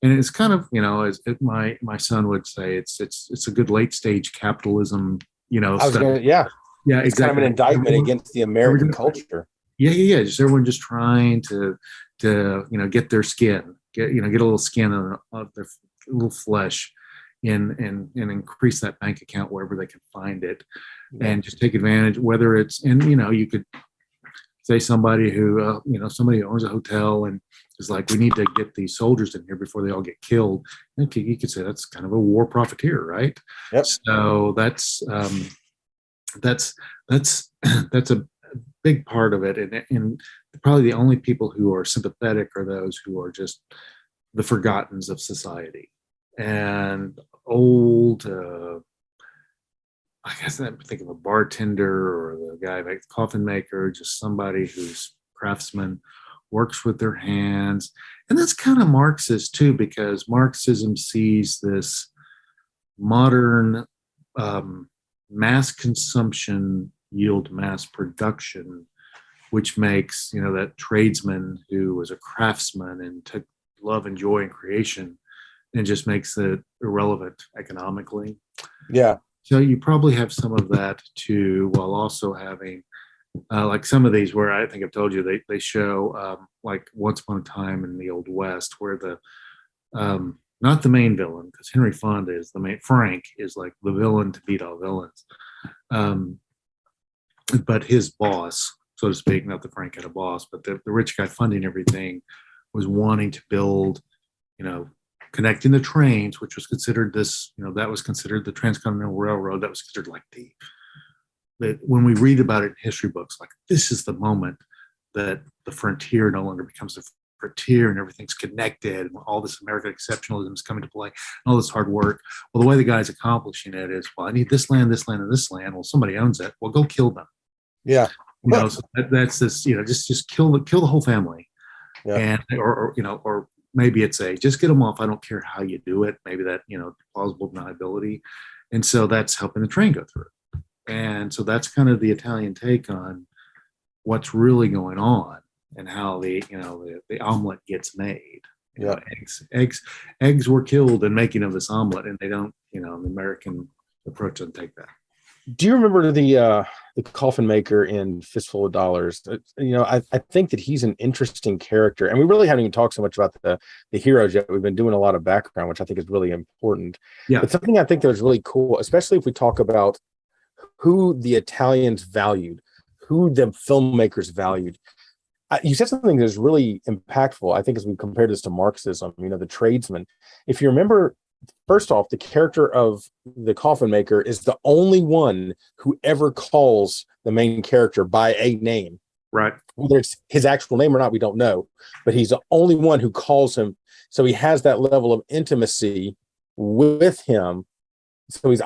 And it's kind of, as my son would say, it's a good late stage capitalism, exactly. It's kind of an indictment against the American culture. Yeah. Just everyone just trying to get their skin, get a little skin on their little flesh, and increase that bank account wherever they can find it, and just take advantage. Whether it's you could say somebody who somebody owns a hotel and is like, we need to get these soldiers in here before they all get killed. Okay, you could say that's kind of a war profiteer, right? Yep. So that's a big part of it. And probably the only people who are sympathetic are those who are just the forgottens of society and old. I guess I think of a bartender or the guy like the coffin maker, just somebody who's craftsman, works with their hands. And that's kind of Marxist too, because Marxism sees this modern mass consumption yield mass production, which makes, that tradesman who was a craftsman and took love and joy in creation, and just makes it irrelevant economically. Yeah. So you probably have some of that too, while also having like some of these where I think I've told you they show like Once Upon a Time in the Old West, where the not the main villain, because Henry Fonda is the main. Frank is like the villain to beat all villains, but his boss, so to speak, not that Frank had a boss, but the rich guy funding everything was wanting to build, connecting the trains, which was considered that was considered the Transcontinental Railroad. That was considered like that when we read about it in history books, like this is the moment that the frontier no longer becomes the frontier and everything's connected and all this American exceptionalism is coming to play and all this hard work. Well, the way the guy's accomplishing it is, well, I need this land, this land, and this land. Well, somebody owns it. Well, go kill them. Yeah. So that's this, just kill the whole family. Yeah. And, or maybe it's just get them off. I don't care how you do it. Maybe that, plausible deniability. And so that's helping the train go through. And so that's kind of the Italian take on what's really going on and how the omelet gets made. Yeah. Eggs were killed in making of this omelet, and they don't, the American approach doesn't take that. Do you remember the coffin maker in Fistful of Dollars? I think that he's an interesting character, and we really haven't even talked so much about the heroes yet. We've been doing a lot of background, which I think is really important. Yeah. But something I think that was really cool, especially if we talk about who the Italians valued, who the filmmakers valued. You said something that is really impactful, I think, as we compare this to Marxism, the tradesman. If you remember, first off, the character of the coffin maker is the only one who ever calls the main character by a name. Right. Whether it's his actual name or not, we don't know. But he's the only one who calls him. So he has that level of intimacy with him. So he's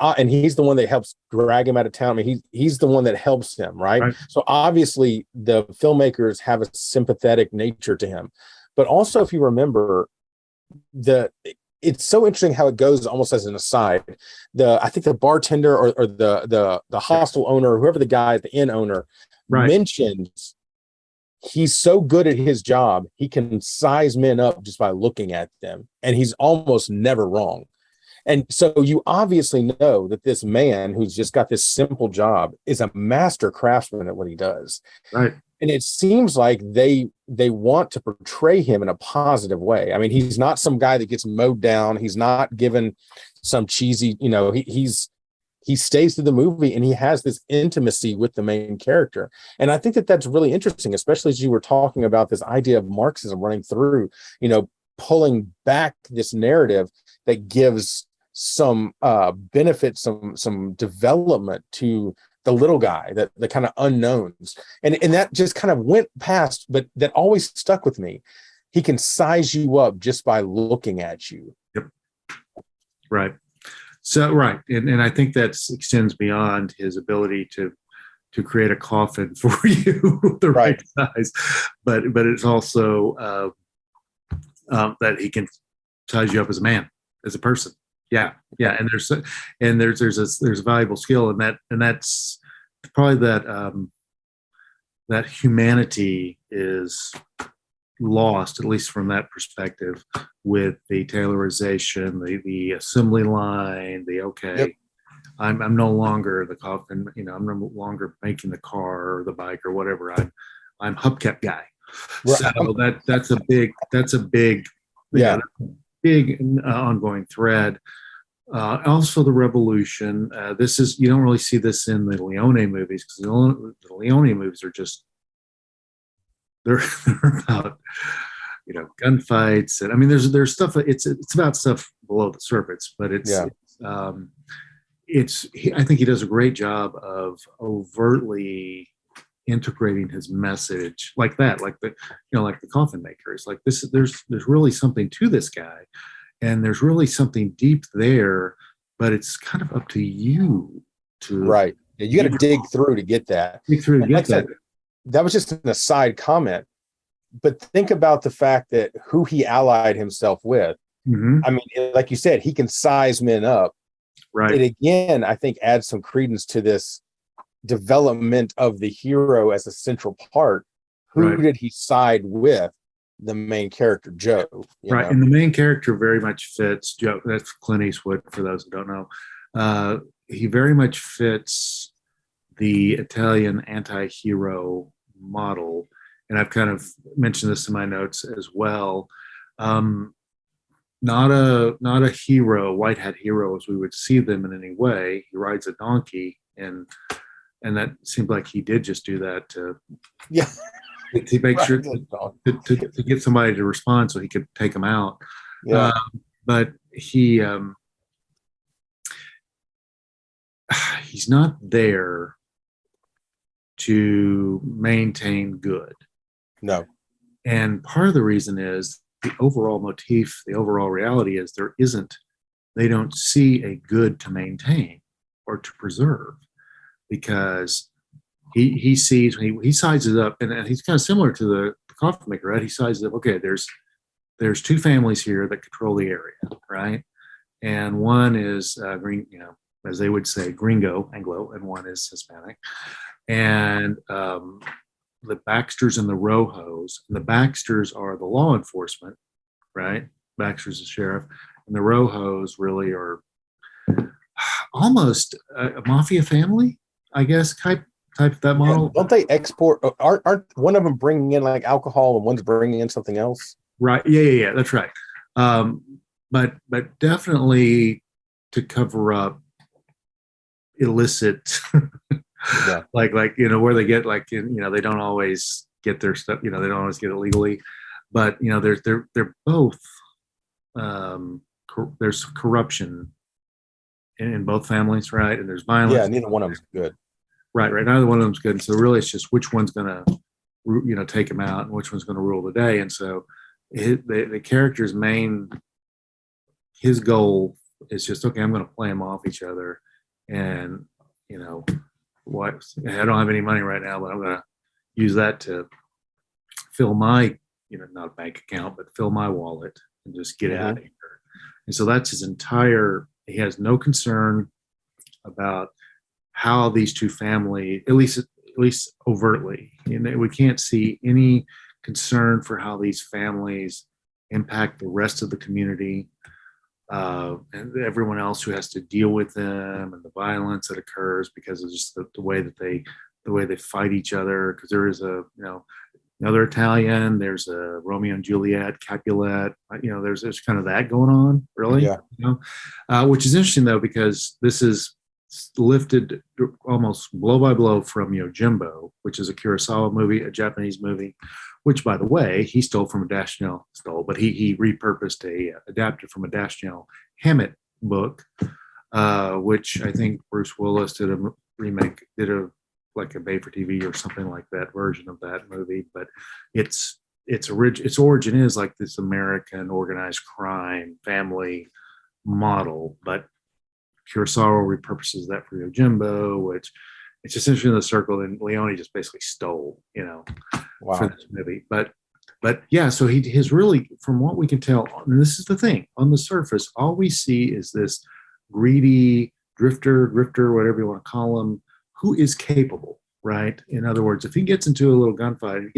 the one that helps drag him out of town. I mean, he's the one that helps him, right? So obviously the filmmakers have a sympathetic nature to him. But also, if you remember, it's so interesting how it goes almost as an aside. I think the bartender or the hostel owner, or whoever the guy at the inn owner mentions, he's so good at his job, he can size men up just by looking at them. And he's almost never wrong. And so you obviously know that this man who's just got this simple job is a master craftsman at what he does. Right. And it seems like they want to portray him in a positive way. I mean, he's not some guy that gets mowed down. He's not given some cheesy, he stays through the movie and he has this intimacy with the main character. And I think that that's really interesting, especially as you were talking about this idea of Marxism running through, pulling back this narrative that gives some benefit, some development to the little guy, the kind of unknowns. And that just kind of went past, but that always stuck with me. He can size you up just by looking at you. Yep. Right. So, right. And I think that extends beyond his ability to create a coffin for you, the right size, but it's also that he can size you up as a man, as a person. Yeah. And there's a valuable skill in that, and that's probably that humanity is lost, at least from that perspective, with the tailorization, the assembly line, Yep. I'm no longer the coffin, I'm no longer making the car or the bike or whatever. I'm hubcap guy. Right. So that's a big big ongoing thread. Also the revolution. This is, you don't really see this in the Leone movies, because the Leone movies are just, they're about, gunfights. And I mean, there's stuff, it's about stuff below the surface, but I think he does a great job of overtly integrating his message like that, like like the coffin maker. It's like this. There's really something to this guy, and there's really something deep there, but it's kind of up to you to Right. Yeah, you got to dig through to get that. dig through to And like get I that. said, that was just an aside comment, but think about the fact that who he allied himself with. Mhm. I mean, like you said, he can size men up. Right. It again, I think, adds some credence to this development of the hero as a central part. Who Right. did he side with? The main character, Joe. Right. And the main character very much fits Joe. That's Clint Eastwood, for those who don't know. He very much fits the Italian anti-hero model. And I've kind of mentioned this in my notes as well. Not a hero, white hat hero as we would see them in any way. He rides a donkey, and that seemed like he did just do that to Yeah. to make sure Right. to get somebody to respond so he could take them out. Yeah. But he's not there to maintain good. No. And part of the reason is the overall motif, the overall reality is they don't see a good to maintain or to preserve, because he sees when he sizes up, and he's kind of similar to the coffee maker, right? He sizes up, okay, there's two families here that control the area, right? And one is green, as they would say, gringo, Anglo, and one is Hispanic. And the Baxters and the Rojos. And the Baxters are the law enforcement, right? Baxter's the sheriff, and the Rojos really are almost a mafia family, I guess, type of that model. Yeah, don't they export? Aren't one of them bringing in like alcohol and one's bringing in something else? Right. Yeah. That's right. But definitely to cover up illicit, Yeah. like where they get they don't always get their stuff. They don't always get it legally, but they're both. There's corruption in both families, right? And there's violence. Yeah, neither one of them's good. Right. Neither one of them's good. And so really, it's just which one's going to, take him out, and which one's going to rule the day. And so, the character's his goal is just, okay, I'm going to play them off each other, and what? I don't have any money right now, but I'm going to use that to fill my, not a bank account, but fill my wallet and just get out of here. And so that's his entire. He has no concern about how these two families, at least overtly, we can't see any concern for how these families impact the rest of the community, and everyone else who has to deal with them, and the violence that occurs because of just the way they fight each other. Because there is another Italian, there's a Romeo and Juliet, Capulet, there's kind of that going on, really. Yeah. Which is interesting though, because this is lifted almost blow by blow from Yojimbo, which is a Kurosawa movie, a Japanese movie, which, by the way, he stole from but he repurposed adapted from a Dashiell Hammett book, which I think Bruce Willis did a remake, like a made for TV or something like that version of that movie. But its origin is like this American organized crime family model, but Kurosawa repurposes that for Yojimbo, which it's just interesting in the circle. And Leone just basically stole, Wow. for this movie. But yeah, so his really, from what we can tell, and this is the thing, on the surface, all we see is this greedy grifter, whatever you want to call him, who is capable, right? In other words, if he gets into a little gunfight,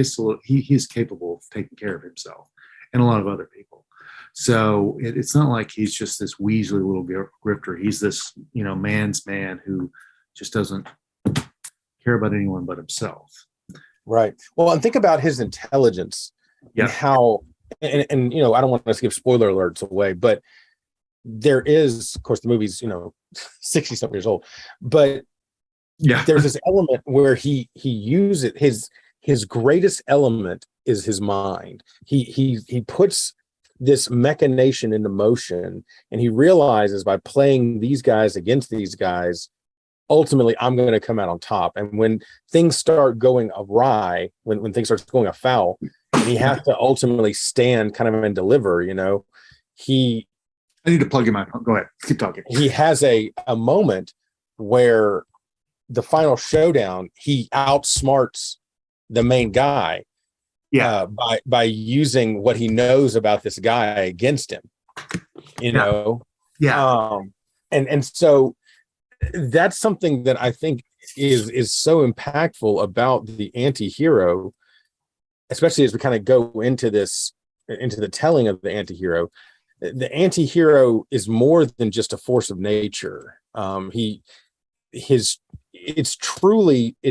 he's capable of taking care of himself and a lot of other people. So it's not like he's just this weaselly little grifter. He's this, man's man who just doesn't care about anyone but himself. Right. Well, and think about his intelligence. Yeah. And how, and I don't want to give spoiler alerts away, but there is, of course, the movie's 60 something years old, but yeah, there's this element where he uses his greatest element is his mind. He puts this machination into motion, and he realizes by playing these guys against these guys, ultimately I'm going to come out on top. And when things start going awry, when things start going afoul, and he has to ultimately stand kind of and deliver, he I need to plug in my phone. Go ahead. Keep talking. he has a moment where the final showdown, he outsmarts the main guy by using what he knows about this guy against him, and so that's something that I think is so impactful about the anti-hero, especially as we kind of go into the telling of the anti-hero. The anti-hero is more than just a force of nature. It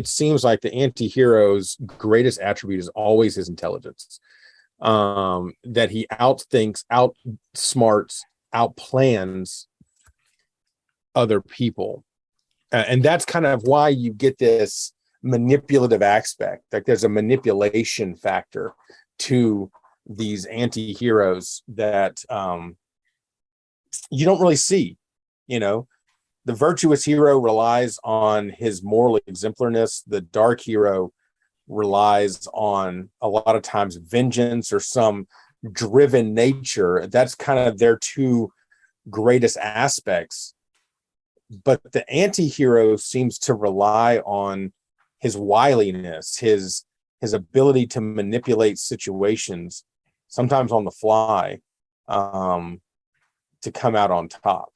seems like the anti-hero's greatest attribute is always his intelligence. That he outsmarts, outplans other people. And that's kind of why you get this manipulative aspect. Like there's a manipulation factor to these anti-heroes that you don't really see. The virtuous hero relies on his moral exemplarness. The dark hero relies on a lot of times vengeance or some driven nature. That's kind of their two greatest aspects. But the anti-hero seems to rely on his wiliness, his ability to manipulate situations, sometimes on the fly, to come out on top.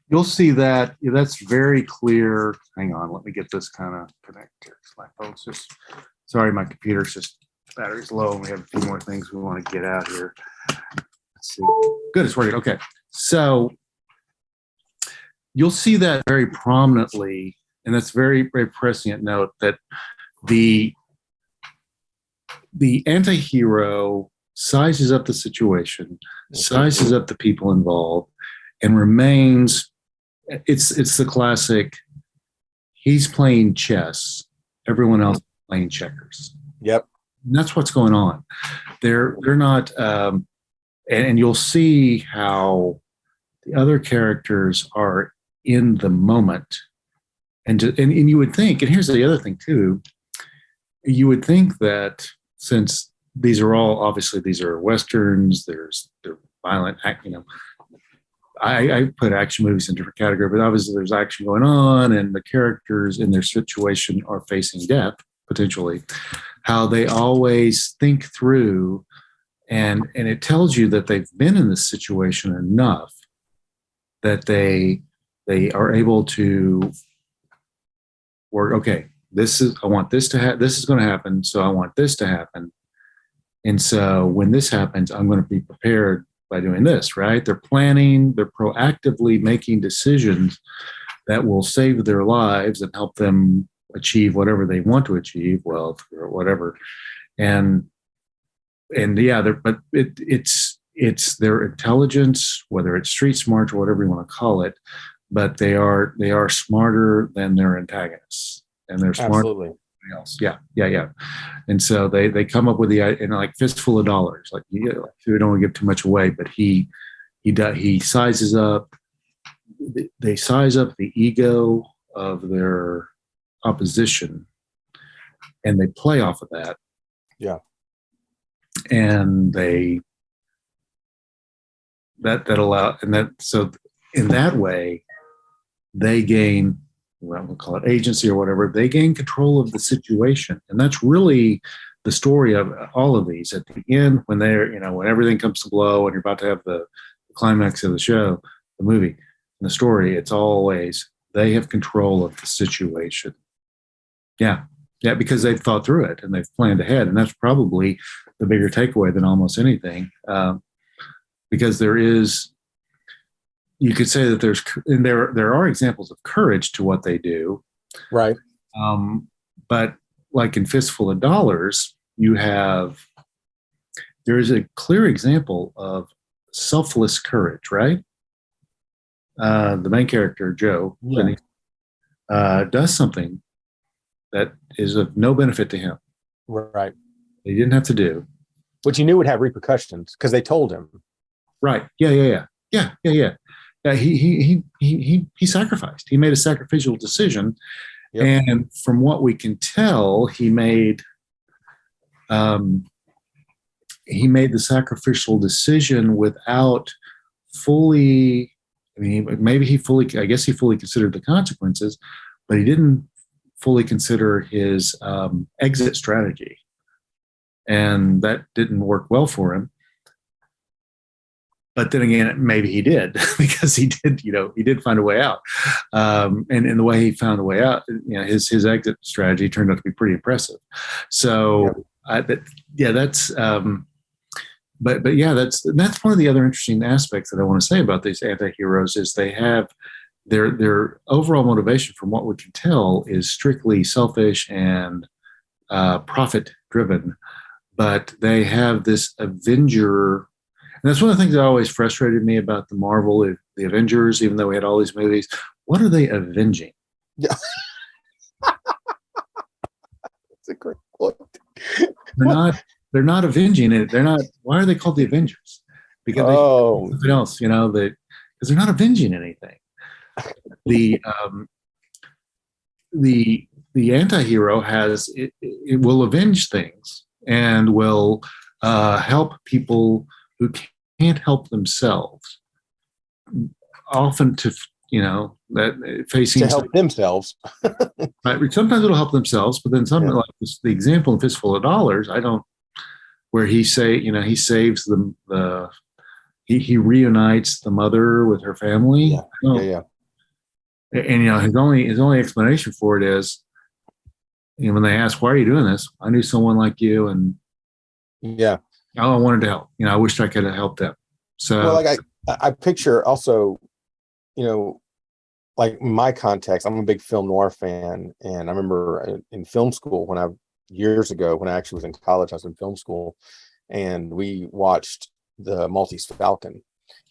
You'll see that. That's very clear. Hang on, let me get this kind of connected. My phone's sorry, my computer's battery's low, and we have a few more things we want to get out here. Let's see. Good, it's working. Okay, so you'll see that very prominently, and that's very, very prescient note that the anti-hero sizes up the situation, sizes up the people involved, and remains. It's the classic. He's playing chess. Everyone else is playing checkers. Yep, and that's what's going on. They're not, and you'll see how the other characters are in the moment, and you would think. And here's the other thing too. You would think that since these are westerns, they're violent, I put action movies in different categories, but obviously there's action going on, and the characters in their situation are facing death potentially. How they always think through, and it tells you that they've been in this situation enough that they are able to work. Okay, I want this to happen. This is going to happen, so I want this to happen. And so when this happens, I'm going to be prepared by doing this, right? They're planning, they're proactively making decisions that will save their lives and help them achieve whatever they want to achieve, wealth or whatever. And but it's their intelligence, whether it's street smart or whatever you want to call it, but they are smarter than their antagonists, and they're smarter. Absolutely. Else. Yeah. And so they come up with like Fistful of Dollars. Like, we don't want to give too much away, but he sizes up. They size up the ego of their opposition, and they play off of that. Yeah. And so in that way, they gain. Well, we'll call it agency or whatever. They gain control of the situation, and that's really the story of all of these. At the end, when when everything comes to blow, and you're about to have the climax of the show, the movie, and the story, it's always they have control of the situation. Yeah, because they've thought through it and they've planned ahead, and that's probably the bigger takeaway than almost anything, because there is. You could say that there are examples of courage to what they do, right? But like in Fistful of Dollars, there is a clear example of selfless courage, right? The main character, Joe, does something that is of no benefit to him. Right. He didn't have to do, which he knew would have repercussions because they told him. Right. Yeah. he sacrificed. He made a sacrificial decision, Yep. and from what we can tell, um, he made the sacrificial decision without fully. I mean, maybe he fully. I guess he fully considered the consequences, but he didn't fully consider his exit strategy, and that didn't work well for him. But then again, maybe he did because he did find a way out. And the way he found a way out, his exit strategy turned out to be pretty impressive. So, that's one of the other interesting aspects that I want to say about these anti-heroes is they have their overall motivation, from what we can tell, is strictly selfish and profit driven, but they have this Avenger. And that's one of the things that always frustrated me about the the Avengers, even though we had all these movies. What are they avenging? Yeah. That's a great point. They're not avenging it. They're not. Why are they called the Avengers? Because something else, because they're not avenging anything. The anti-hero it will avenge things and will help people who can't help themselves, often facing to help themselves. Right. Sometimes it'll help themselves, but then something like this, the example in Fistful of Dollars, where he saves he reunites the mother with her family. Yeah. And his only explanation for it is, when they ask, "Why are you doing this?" "I knew someone like you, and I wanted to help. I wished I could have helped them." So, I picture also, like my context. I'm a big film noir fan, and I remember in film school years ago when I actually was in college, I was in film school, and we watched the Maltese Falcon.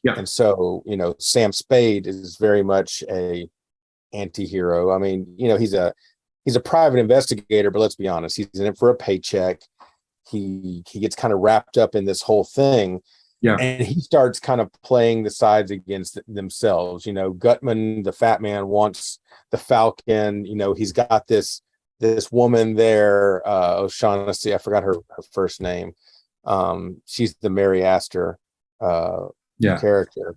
Yeah. And so, Sam Spade is very much a anti-hero. I mean, he's a private investigator, but let's be honest, he's in it for a paycheck. He gets kind of wrapped up in this whole thing. Yeah. And he starts kind of playing the sides against themselves. Gutman, the fat man, wants the Falcon. He's got this woman there, O'Shaughnessy, I forgot her first name. She's the Mary Astor character.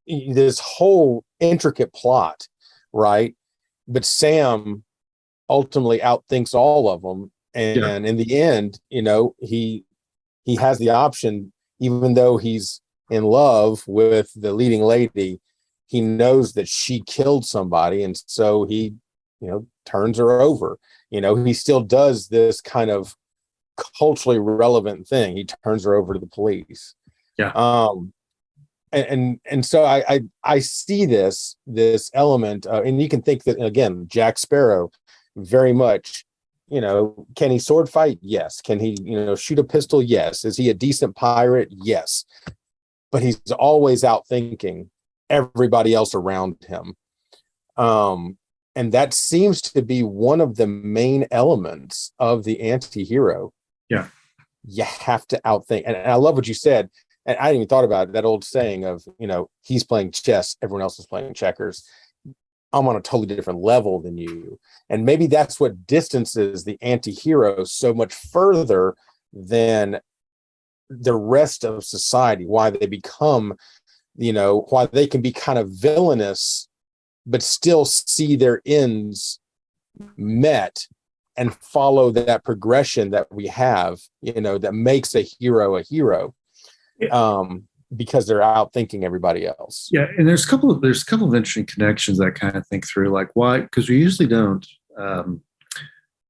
This whole intricate plot, right? But Sam ultimately outthinks all of them, and in the end, he has the option, even though he's in love with the leading lady. He knows that she killed somebody, and so he turns her over. He still does this kind of culturally relevant thing. He turns her over to the police. And so I see this element, and you can think that, again, Jack Sparrow, very much, can he sword fight? Yes. Can he, shoot a pistol? Yes. Is he a decent pirate? Yes. But he's always out thinking everybody else around him. And that seems to be one of the main elements of the anti-hero. Yeah. You have to outthink. And I love what you said. And I hadn't even thought about it, that old saying of, he's playing chess, everyone else is playing checkers. I'm on a totally different level than you. And maybe that's what distances the anti-hero so much further than the rest of society, why they become, why they can be kind of villainous, but still see their ends met and follow that progression that we have, that makes a hero a hero. Because they're out thinking everybody else. Yeah, and there's a couple of interesting connections that I kind of think through, like why, because we usually don't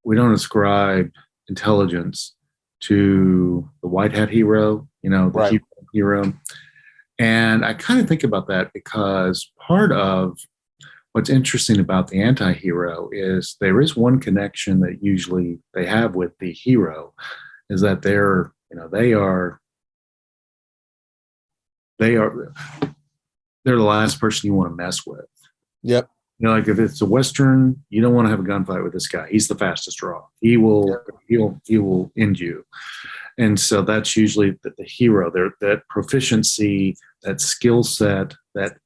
ascribe intelligence to the white hat hero, the hero. And I kind of think about that because part of what's interesting about the anti-hero is there is one connection that usually they have with the hero, is that they're the last person you want to mess with. Yep. Like if it's a Western, you don't want to have a gunfight with this guy. He's the fastest draw. He will end you. And so that's usually the hero there, that proficiency, that skill set, that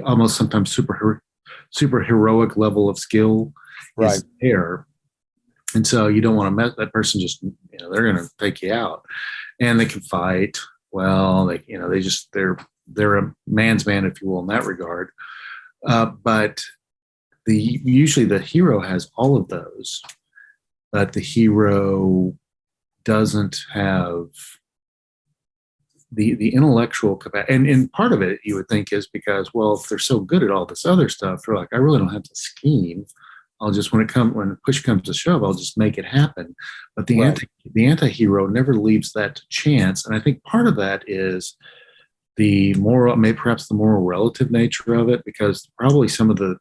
almost sometimes super heroic level of skill Right. is there. And so you don't want to mess that person, just, they're going to take you out, and they can fight. Well, they're a man's man, if you will, in that regard. But usually the hero has all of those, but the hero doesn't have the intellectual capacity. And part of it, you would think, is because, well, if they're so good at all this other stuff, they're like, I really don't have to scheme. I'll just, when push comes to shove, I'll just make it happen. But the anti-hero never leaves that to chance. And I think part of that is perhaps the moral relative nature of it, because probably some of the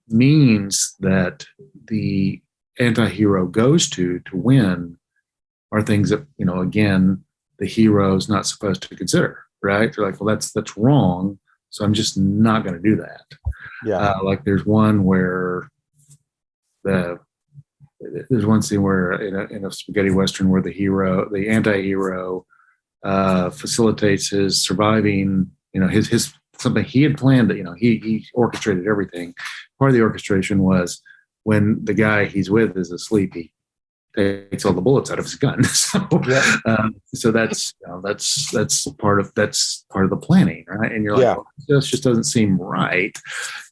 means that the anti-hero goes to win are things that, again, the hero's not supposed to consider, right? They're like, well, that's wrong, so I'm just not going to do that. Yeah. Like there's one scene where in a spaghetti western where the anti-hero facilitates his surviving, his something he had planned, that, he orchestrated everything. Part of the orchestration was when the guy he's with is asleep, he takes all the bullets out of his gun. So that's part of the planning, right? And you're like, well, this just doesn't seem right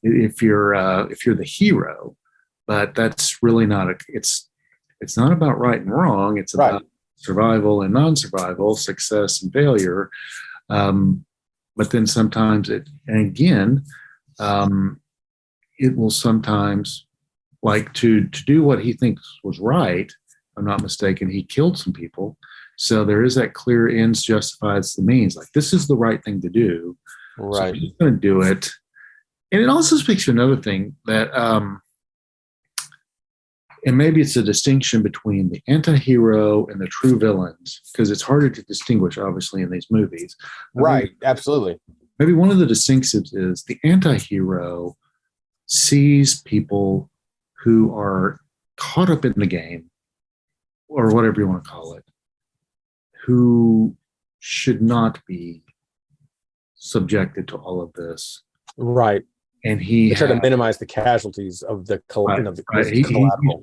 if you're the hero. But that's really not it's not about right and wrong. It's about survival and non-survival, success and failure. But then sometimes it will sometimes, like, to do what he thinks was right. If I'm not mistaken, he killed some people. So there is that clear ends justifies the means. Like, this is the right thing to do. Right. So he's going to do it. And it also speaks to another thing that, and maybe it's a distinction between the anti-hero and the true villains, because it's harder to distinguish, obviously, in these movies. Right. Absolutely. Maybe one of the distinctives is the anti-hero sees people who are caught up in the game, or whatever you want to call it, who should not be subjected to all of this. Right. And he try to minimize the casualties of the collateral.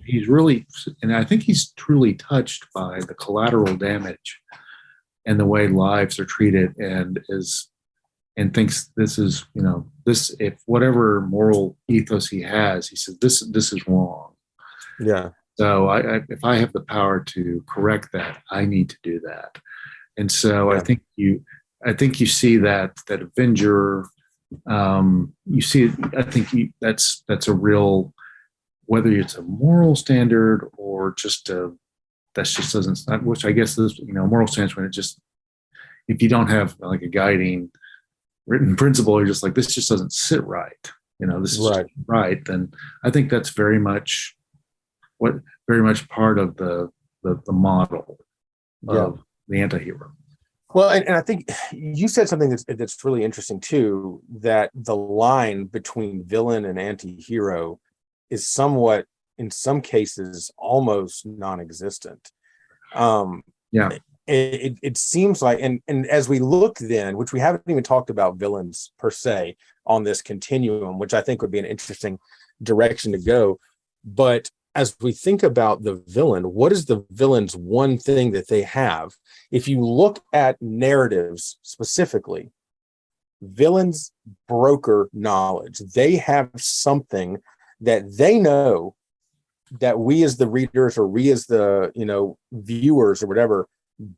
He's really, and I think he's truly touched by the collateral damage and the way lives are treated, and thinks this is, if whatever moral ethos he has, he says this is wrong. Yeah. So if I have the power to correct that, I need to do that. And so I think you see that Avenger. You see, I think that's a real, whether it's a moral standard or just doesn't, which I guess is, moral standards, when it just, if you don't have like a guiding written principle, you're just like, this just doesn't sit right. This is right. Then I think that's very much part of the model of the anti-hero. Well, and I think you said something that's really interesting too, that the line between villain and anti-hero is somewhat, in some cases, almost non-existent. It seems like, and as we look then, which we haven't even talked about villains per se on this continuum, which I think would be an interesting direction to go. But as we think about the villain, what is the villain's one thing that they have? If you look at narratives specifically, villains broker knowledge. They have something that they know that we as the readers, or we as the viewers or whatever,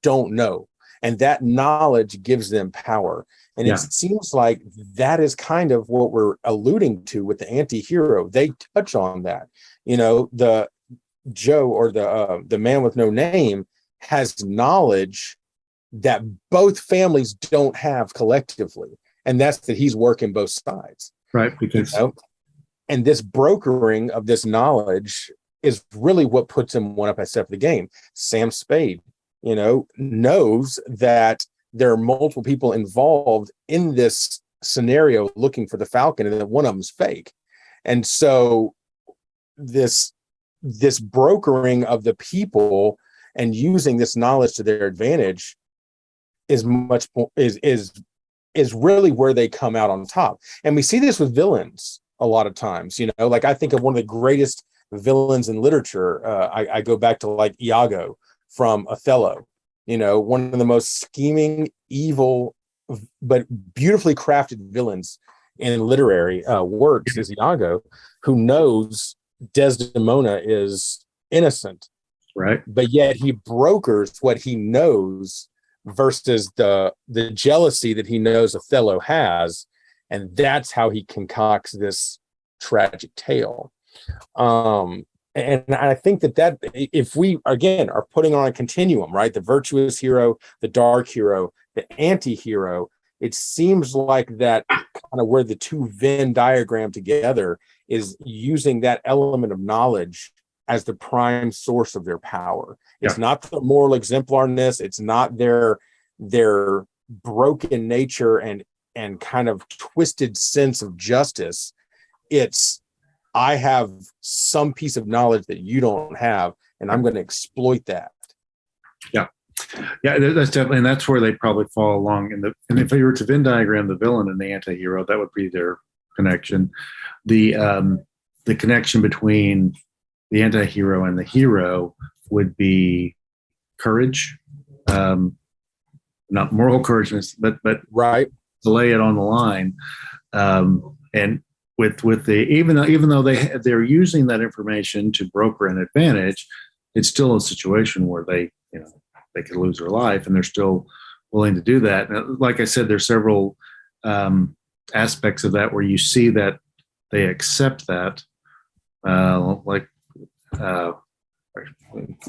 don't know. And that knowledge gives them power. And it seems like that is kind of what we're alluding to with the anti-hero. They touch on that. The Joe, or the man with no name, has knowledge that both families don't have collectively. And that's that he's working both sides. Right. Because and this brokering of this knowledge is really what puts him one up at step of the game. Sam Spade, knows that there are multiple people involved in this scenario looking for the Falcon, and that one of them's fake. And so this this brokering of the people and using this knowledge to their advantage is much more, is really where they come out on top. And we see this with villains a lot of times, you know, like I think of one of the greatest villains in literature. I go back to like Iago from Othello, you know, one of the most scheming, evil, but beautifully crafted villains in literary works is Iago, who knows Desdemona is innocent, Right. but yet he brokers what he knows versus the jealousy that he knows Othello has, and that's how he concocts this tragic tale. And I think that if we again are putting on a continuum, right, the virtuous hero, the dark hero, the anti-hero, it seems like that kind of where the two Venn diagram together is using that element of knowledge as the prime source of their power. It's not the moral exemplarness. It's not their broken nature and kind of twisted sense of justice. It's, I have some piece of knowledge that you don't have, and I'm going to exploit that. Yeah. Yeah, that's definitely, and that's where they probably fall along. And if you were to Venn diagram the villain and the anti-hero, that would be their connection. The connection between the anti-hero and the hero would be courage, not moral courage, but right, to lay it on the line. And with the even though they're using that information to broker an advantage, it's still a situation where they could lose their life, and they're still willing to do that. And like I said, there's several aspects of that where you see that they accept that, like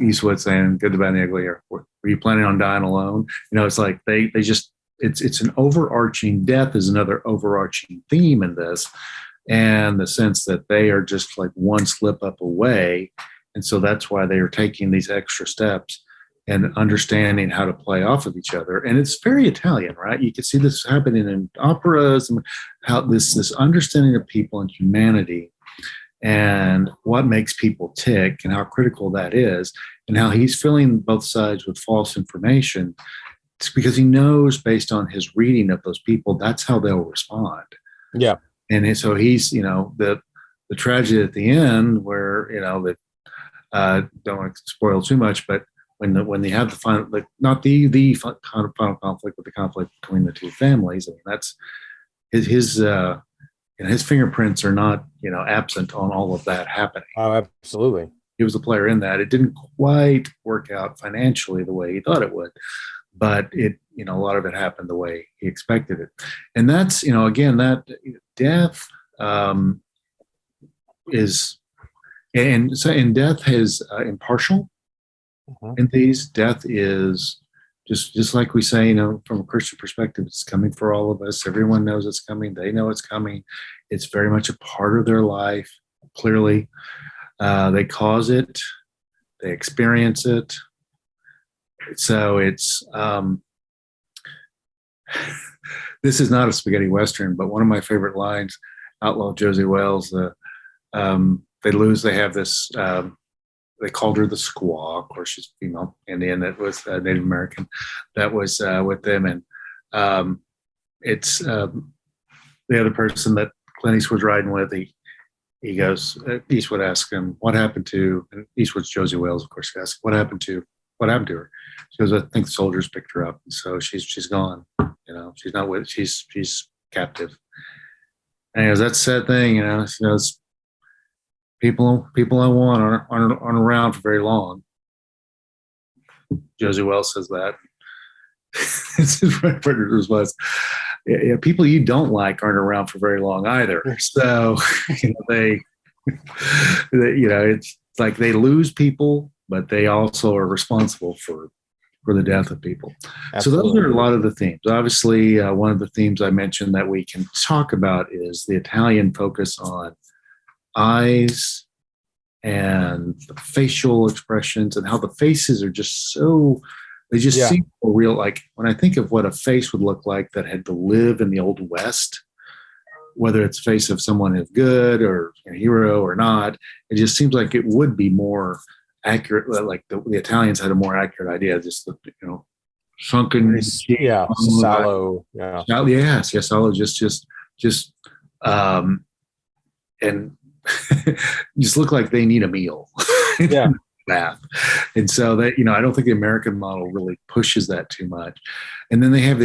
Eastwood saying, "Good, the bad, and the ugly." Or were you planning on dying alone? It's like they just it's an overarching, death is another overarching theme in this, and the sense that they are just like one slip up away, and so that's why they are taking these extra steps and understanding how to play off of each other. And it's very Italian, right? You can see this happening in operas, and how this understanding of people and humanity and what makes people tick and how critical that is, and how he's filling both sides with false information. It's because he knows, based on his reading of those people, that's how they'll respond. Yeah. And so he's, the tragedy at the end where, that don't want to spoil too much, but when they have the final, like, not the final conflict, but the conflict between the two families, I mean, that's his fingerprints are not, absent on all of that happening. Oh, absolutely. He was a player in that. It didn't quite work out financially the way he thought it would, but a lot of it happened the way he expected it. And that's, again, that death is, and death is impartial. In these, death is just like we say, from a Christian perspective, it's coming for all of us. Everyone knows it's coming. They know it's coming. It's very much a part of their life. Clearly, they cause it. They experience it. So it's this is not a spaghetti Western, but one of my favorite lines, Outlaw Josie Wells, they have this, they called her the squaw. Of course, she's female Indian. That was Native American. That was with them, and it's the other person that Clint Eastwood's riding with. He goes. Eastwood asks him, "What happened to?" And Eastwood's Josie Wells, of course. He asks, "What happened to? What happened to her?" She goes, "I think the soldiers picked her up, and so she's gone. She's not with. She's captive." And he goes, "That's a sad thing, She goes, People I want aren't around for very long." Josie Wells says that. It's his response. Yeah, people you don't like aren't around for very long either. So it's like they lose people, but they also are responsible for the death of people. Absolutely. So those are a lot of the themes. Obviously, one of the themes I mentioned that we can talk about is the Italian focus on eyes and the facial expressions, and how the faces are just so, they just seem so real. Like when I think of what a face would look like that had to live in the Old West, whether it's face of someone who's good or a hero or not. It just seems like it would be more accurate. Like the Italians had a more accurate idea. Just the, sunken. Yeah, Salo. Yeah, Yes, Salo. Just, and just look like they need a meal. Yeah. Bath. And so that, I don't think the American model really pushes that too much. And then they have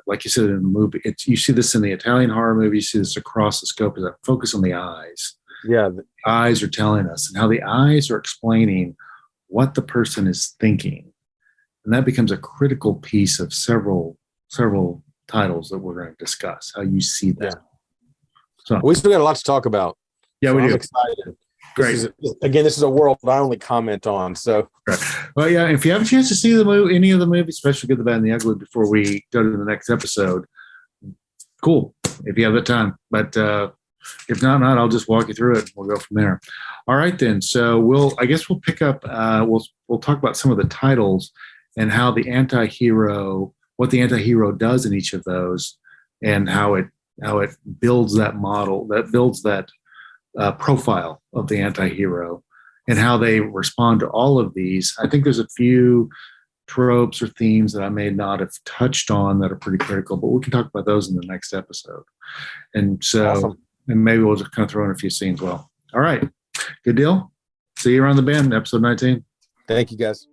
like you said in the movie, you see this in the Italian horror movie, you see this across the scope, is that focus on the eyes. Yeah. The eyes are telling us, and how the eyes are explaining what the person is thinking. And that becomes a critical piece of several titles that we're going to discuss, how you see that. Yeah. So we still got a lot to talk about. Yeah, so we I'm do. excited. Great. This is a world I only comment on. So, well, yeah, if you have a chance to see any of the movies, especially Good, the Bad, and the Ugly, before we go to the next episode, cool. If you have the time, but if not, I'll just walk you through it. We'll go from there. All right, then. So we'll pick up. We'll talk about some of the titles and how what the antihero does in each of those, and how it builds that model, that profile of the antihero, and how they respond to all of these. I think there's a few tropes or themes that I may not have touched on that are pretty critical, but we can talk about those in the next episode. And so, awesome. And maybe we'll just kind of throw in a few scenes. Well, all right, good deal. See you around the bend, episode 19. Thank you, guys.